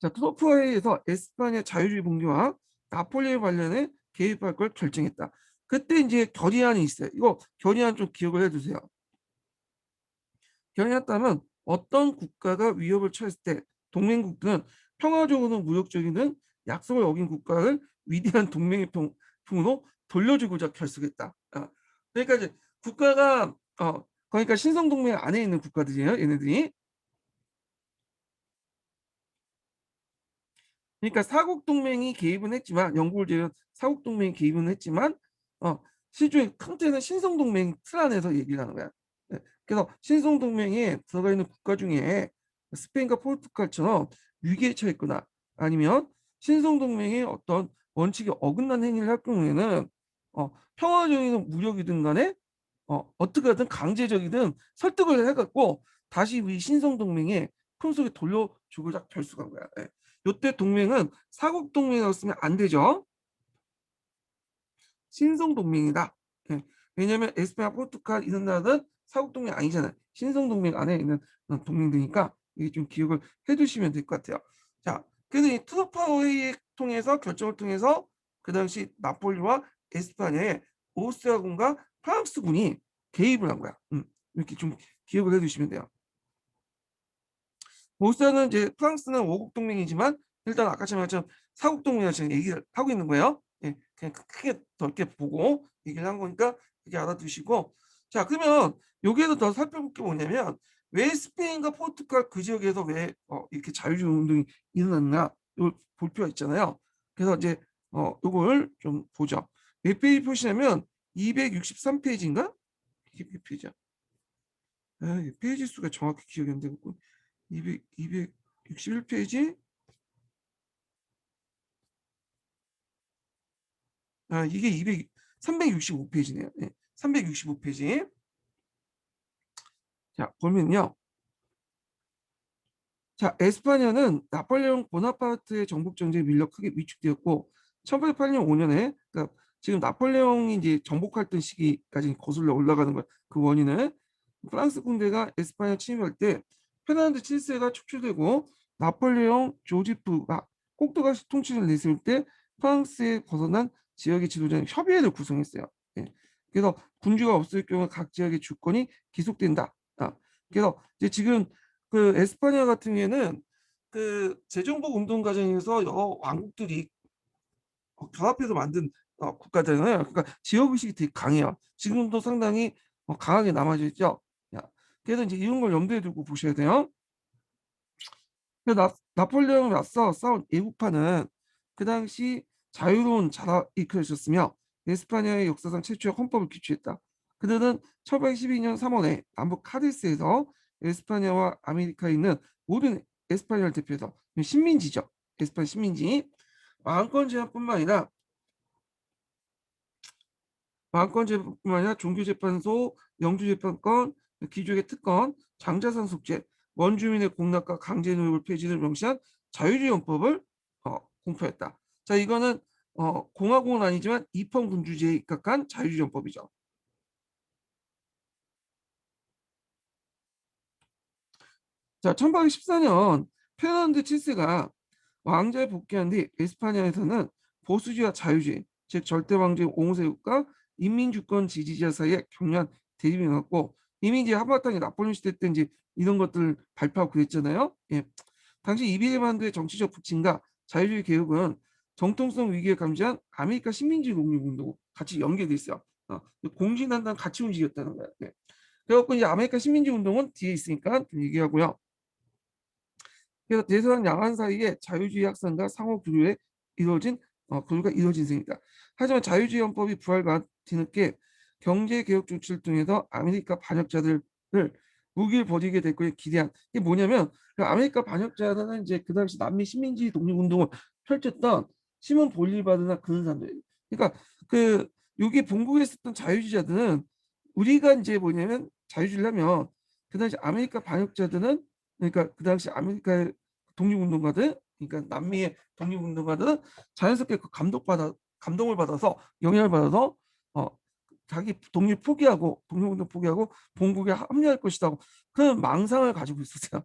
자, 트루파 회의에서 에스파냐 자유주의 봉기와 나폴레옹 관련해 개입할 걸 결정했다. 그때 이제 결의안이 있어요. 이거 결의안 좀 기억을 해두세요. 결의했다면 어떤 국가가 위협을 처했을 때 동맹국들은 평화적으로 무력적이든 약속을 어긴 국가를 위대한 동맹의 품으로 돌려주고자 결석했다. 그러니까 이제 국가가 그러니까 신성동맹 안에 있는 국가들이에요. 얘네들이. 그러니까 사국동맹이 개입은 했지만 영국을 제외한 사국동맹이 개입은 했지만 실제 큰 틀은 신성동맹 틀 안에서 얘기를 하는 거야. 네. 그래서 신성동맹에 들어가 있는 국가 중에 스페인과 포르투갈처럼 위기에 처했거나 아니면 신성동맹의 어떤 원칙에 어긋난 행위를 할 경우에는 평화적이든 무력이든 간에 어떻게 하든 강제적이든 설득을 해갖고 다시 이 신성동맹에 품 속에 돌려주고자 결수한 거야. 예. 요때 동맹은 사국동맹이었으면 안 되죠. 신성동맹이다. 예. 왜냐하면 에스페냐, 포르투갈 이런 나라는 사국동맹 아니잖아요. 신성동맹 안에 있는 동맹들이니까 이게 좀 기억을 해두시면 될 것 같아요. 자, 그래서 이 트루파 회의를 통해서 결정을 통해서 그 당시 나폴리와 에스파냐의 오스트리아군과 프랑스군이 개입을 한 거야. 이렇게 좀 기억을 해두시면 돼요. 오스트리아는 이제 프랑스는 오국 동맹이지만 일단 아까처럼 사국 동맹이라 지금 얘기를 하고 있는 거예요. 예, 그냥 크게 넓게 보고 얘기를 한 거니까 그렇게 알아두시고. 자, 그러면 여기에서 더 살펴볼 게 뭐냐면 왜 스페인과 포르투갈 그 지역에서 왜 이렇게 자유주의 운동이 일어났나 이걸 볼 필요가 있잖아요. 그래서 이제 이걸 좀 보죠. 몇 페이지 보시냐면 263페이지인가? 이게 몇 페이지야? 페이지 수가 정확히 기억이 안 되고 261페이지? 이게 365페이지네요. 네, 365페이지. 자, 보면요. 자, 에스파냐는 나폴레옹 보나파르트의 정복 정책에 밀려 크게 위축되었고 1808년 5년에 그러니까 지금 나폴레옹이 이제 정복할 시기까지 거슬러 올라가는 거야. 그 원인은 프랑스 군대가 에스파냐 침입할 때 페르난드 7세가 축출되고 나폴레옹 조지프가 꼭두가 통치를 내세울 때 프랑스에 벗어난 지역의 지도자는 협의회를 구성했어요. 예. 그래서 군주가 없을 경우 각 지역의 주권이 기속된다. 그래서 이제 지금 그 에스파냐 같은 경우에는 그 재정복 운동 과정에서 여러 왕국들이 결합해서 만든 국가잖아요. 그러니까 지역 의식이 되게 강해요. 지금도 상당히 강하게 남아져 있죠. 그래서 이제 이런 걸 염두에 두고 보셔야 돼요. 나폴레옹을 맞서 싸운 애국파는 그 당시 자유로운 자라 이끌어졌으며 에스파냐의 역사상 최초의 헌법을 기초했다. 그들은 1812년 3월에 남북 카디스에서 에스파냐와 아메리카에 있는 모든 에스파냐를 대표해서 식민지죠. 에스파냐 식민지 왕권 제한뿐만 아니라 종교재판소, 영주재판권, 귀족의 특권, 장자산 속죄, 원주민의 공락과 강제노역을 폐지를 명시한 자유주의 헌법을 공포했다. 자, 이거는 공화국은 아니지만 입헌군주제에 입각한 자유주의 헌법이죠. 자, 1814년 페르난드 7세가 왕좌에 복귀한 뒤 에스파냐에서는 보수주의와 자유주의, 즉 절대 왕조의 옹호세력과 인민주권 지지자 사이에 격렬한 대립이 일어났고 이미 이제 한바탕에 나폴레옹 시대 때 이제 이런 것들 발표하고 그랬잖아요. 예. 당시 이베리반도의 정치적 부침과 자유주의 개혁은 정통성 위기에 감지한 아메리카 식민지 독립운동 같이 연계돼 있어요. 공신한다는 같이 움직였다는 거예요. 예. 그래갖고 이제 아메리카 식민지 운동은 뒤에 있으니까 좀 얘기하고요. 그래서 대서양 양안 사이에 자유주의 확산과 상호 교류에 이루어진 교류가 이루어진 셈입니다. 하지만 자유주의 헌법이 부활과 뒤늦게 경제 개혁 조치를 통해서 아메리카 반역자들을 무기를 버리게 될 거에 기대한 이게 뭐냐면 그 아메리카 반역자들은 이제 그 당시 남미 식민지 독립운동을 펼쳤던 시몬 볼리바르나 그런 사람들. 그러니까 그 여기 본국에 있었던 자유주의자들은 우리가 이제 뭐냐면 자유주의라면 그 당시 아메리카 반역자들은 그러니까 그 당시 아메리카의 독립운동가들, 그러니까 남미의 독립운동가들은 자연스럽게 그 감동을 받아서 영향을 받아서 어, 자기 독립운동 포기하고 본국에 합류할 것이다. 그런 망상을 가지고 있었어요.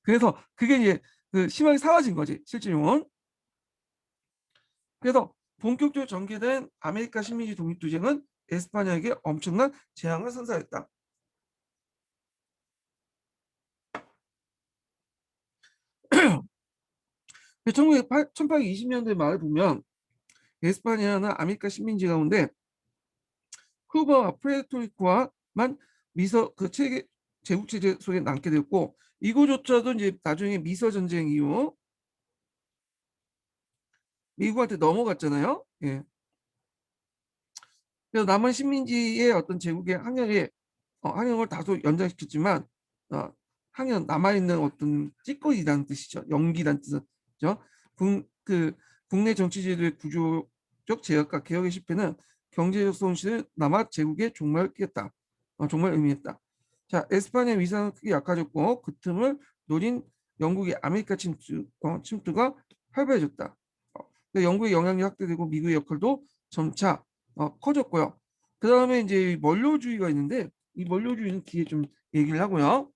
그래서 그게 이제 그 심하게 사라진 거지 실질적으로. 그래서 본격적으로 전개된 아메리카 식민지 독립투쟁은 에스파냐에게 엄청난 재앙을 선사했다. 1820년대 말을 보면 에스파냐는 아메리카 식민지 가운데 쿠바와 프레토리코와만 미서 그 체계 제국 체제 속에 남게 됐고 이거조차도 이제 나중에 미서 전쟁 이후 미국한테 넘어갔잖아요. 예. 그래서 남은 식민지의 어떤 제국의 항영을 다소 연장시켰지만 항영 남아있는 어떤 찌꺼기라는 뜻이죠. 연기라는 뜻이죠. 그 국내 정치제도의 구조적 제약과 개혁의 실패는 경제적 손실을 남아 제국의 종말을 끼었다. 정말 의미했다. 자, 에스파냐 위상은 크게 약화졌고 그 틈을 노린 영국의 아메리카 침투가 활발해졌다. 영국의 영향력이 확대되고 미국의 역할도 점차 커졌고요. 그 다음에 이제 원료주의가 있는데 이 원료주의는 뒤에 좀 얘기를 하고요.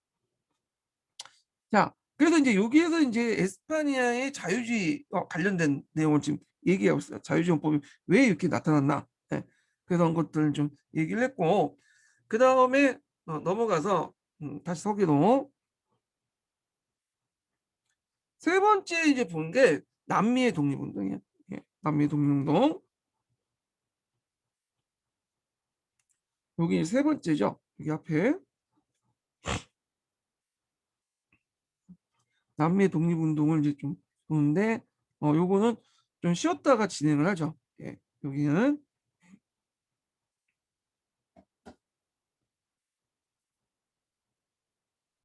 자, 그래서 이제 여기에서 이제 에스파니아의 자유주의 관련된 내용을 지금 얘기하고 있어요. 자유주의 헌법이 왜 이렇게 나타났나? 네, 그런 것들을 좀 얘기를 했고 그 다음에 넘어가서 다시 서기로 세 번째 이제 본 게 남미의 독립운동이에요. 예, 남미의 독립운동. 여기 세 번째죠. 여기 앞에 남미의 독립운동을 이제 좀 보는데 요거는 좀 쉬었다가 진행을 하죠. 예, 여기는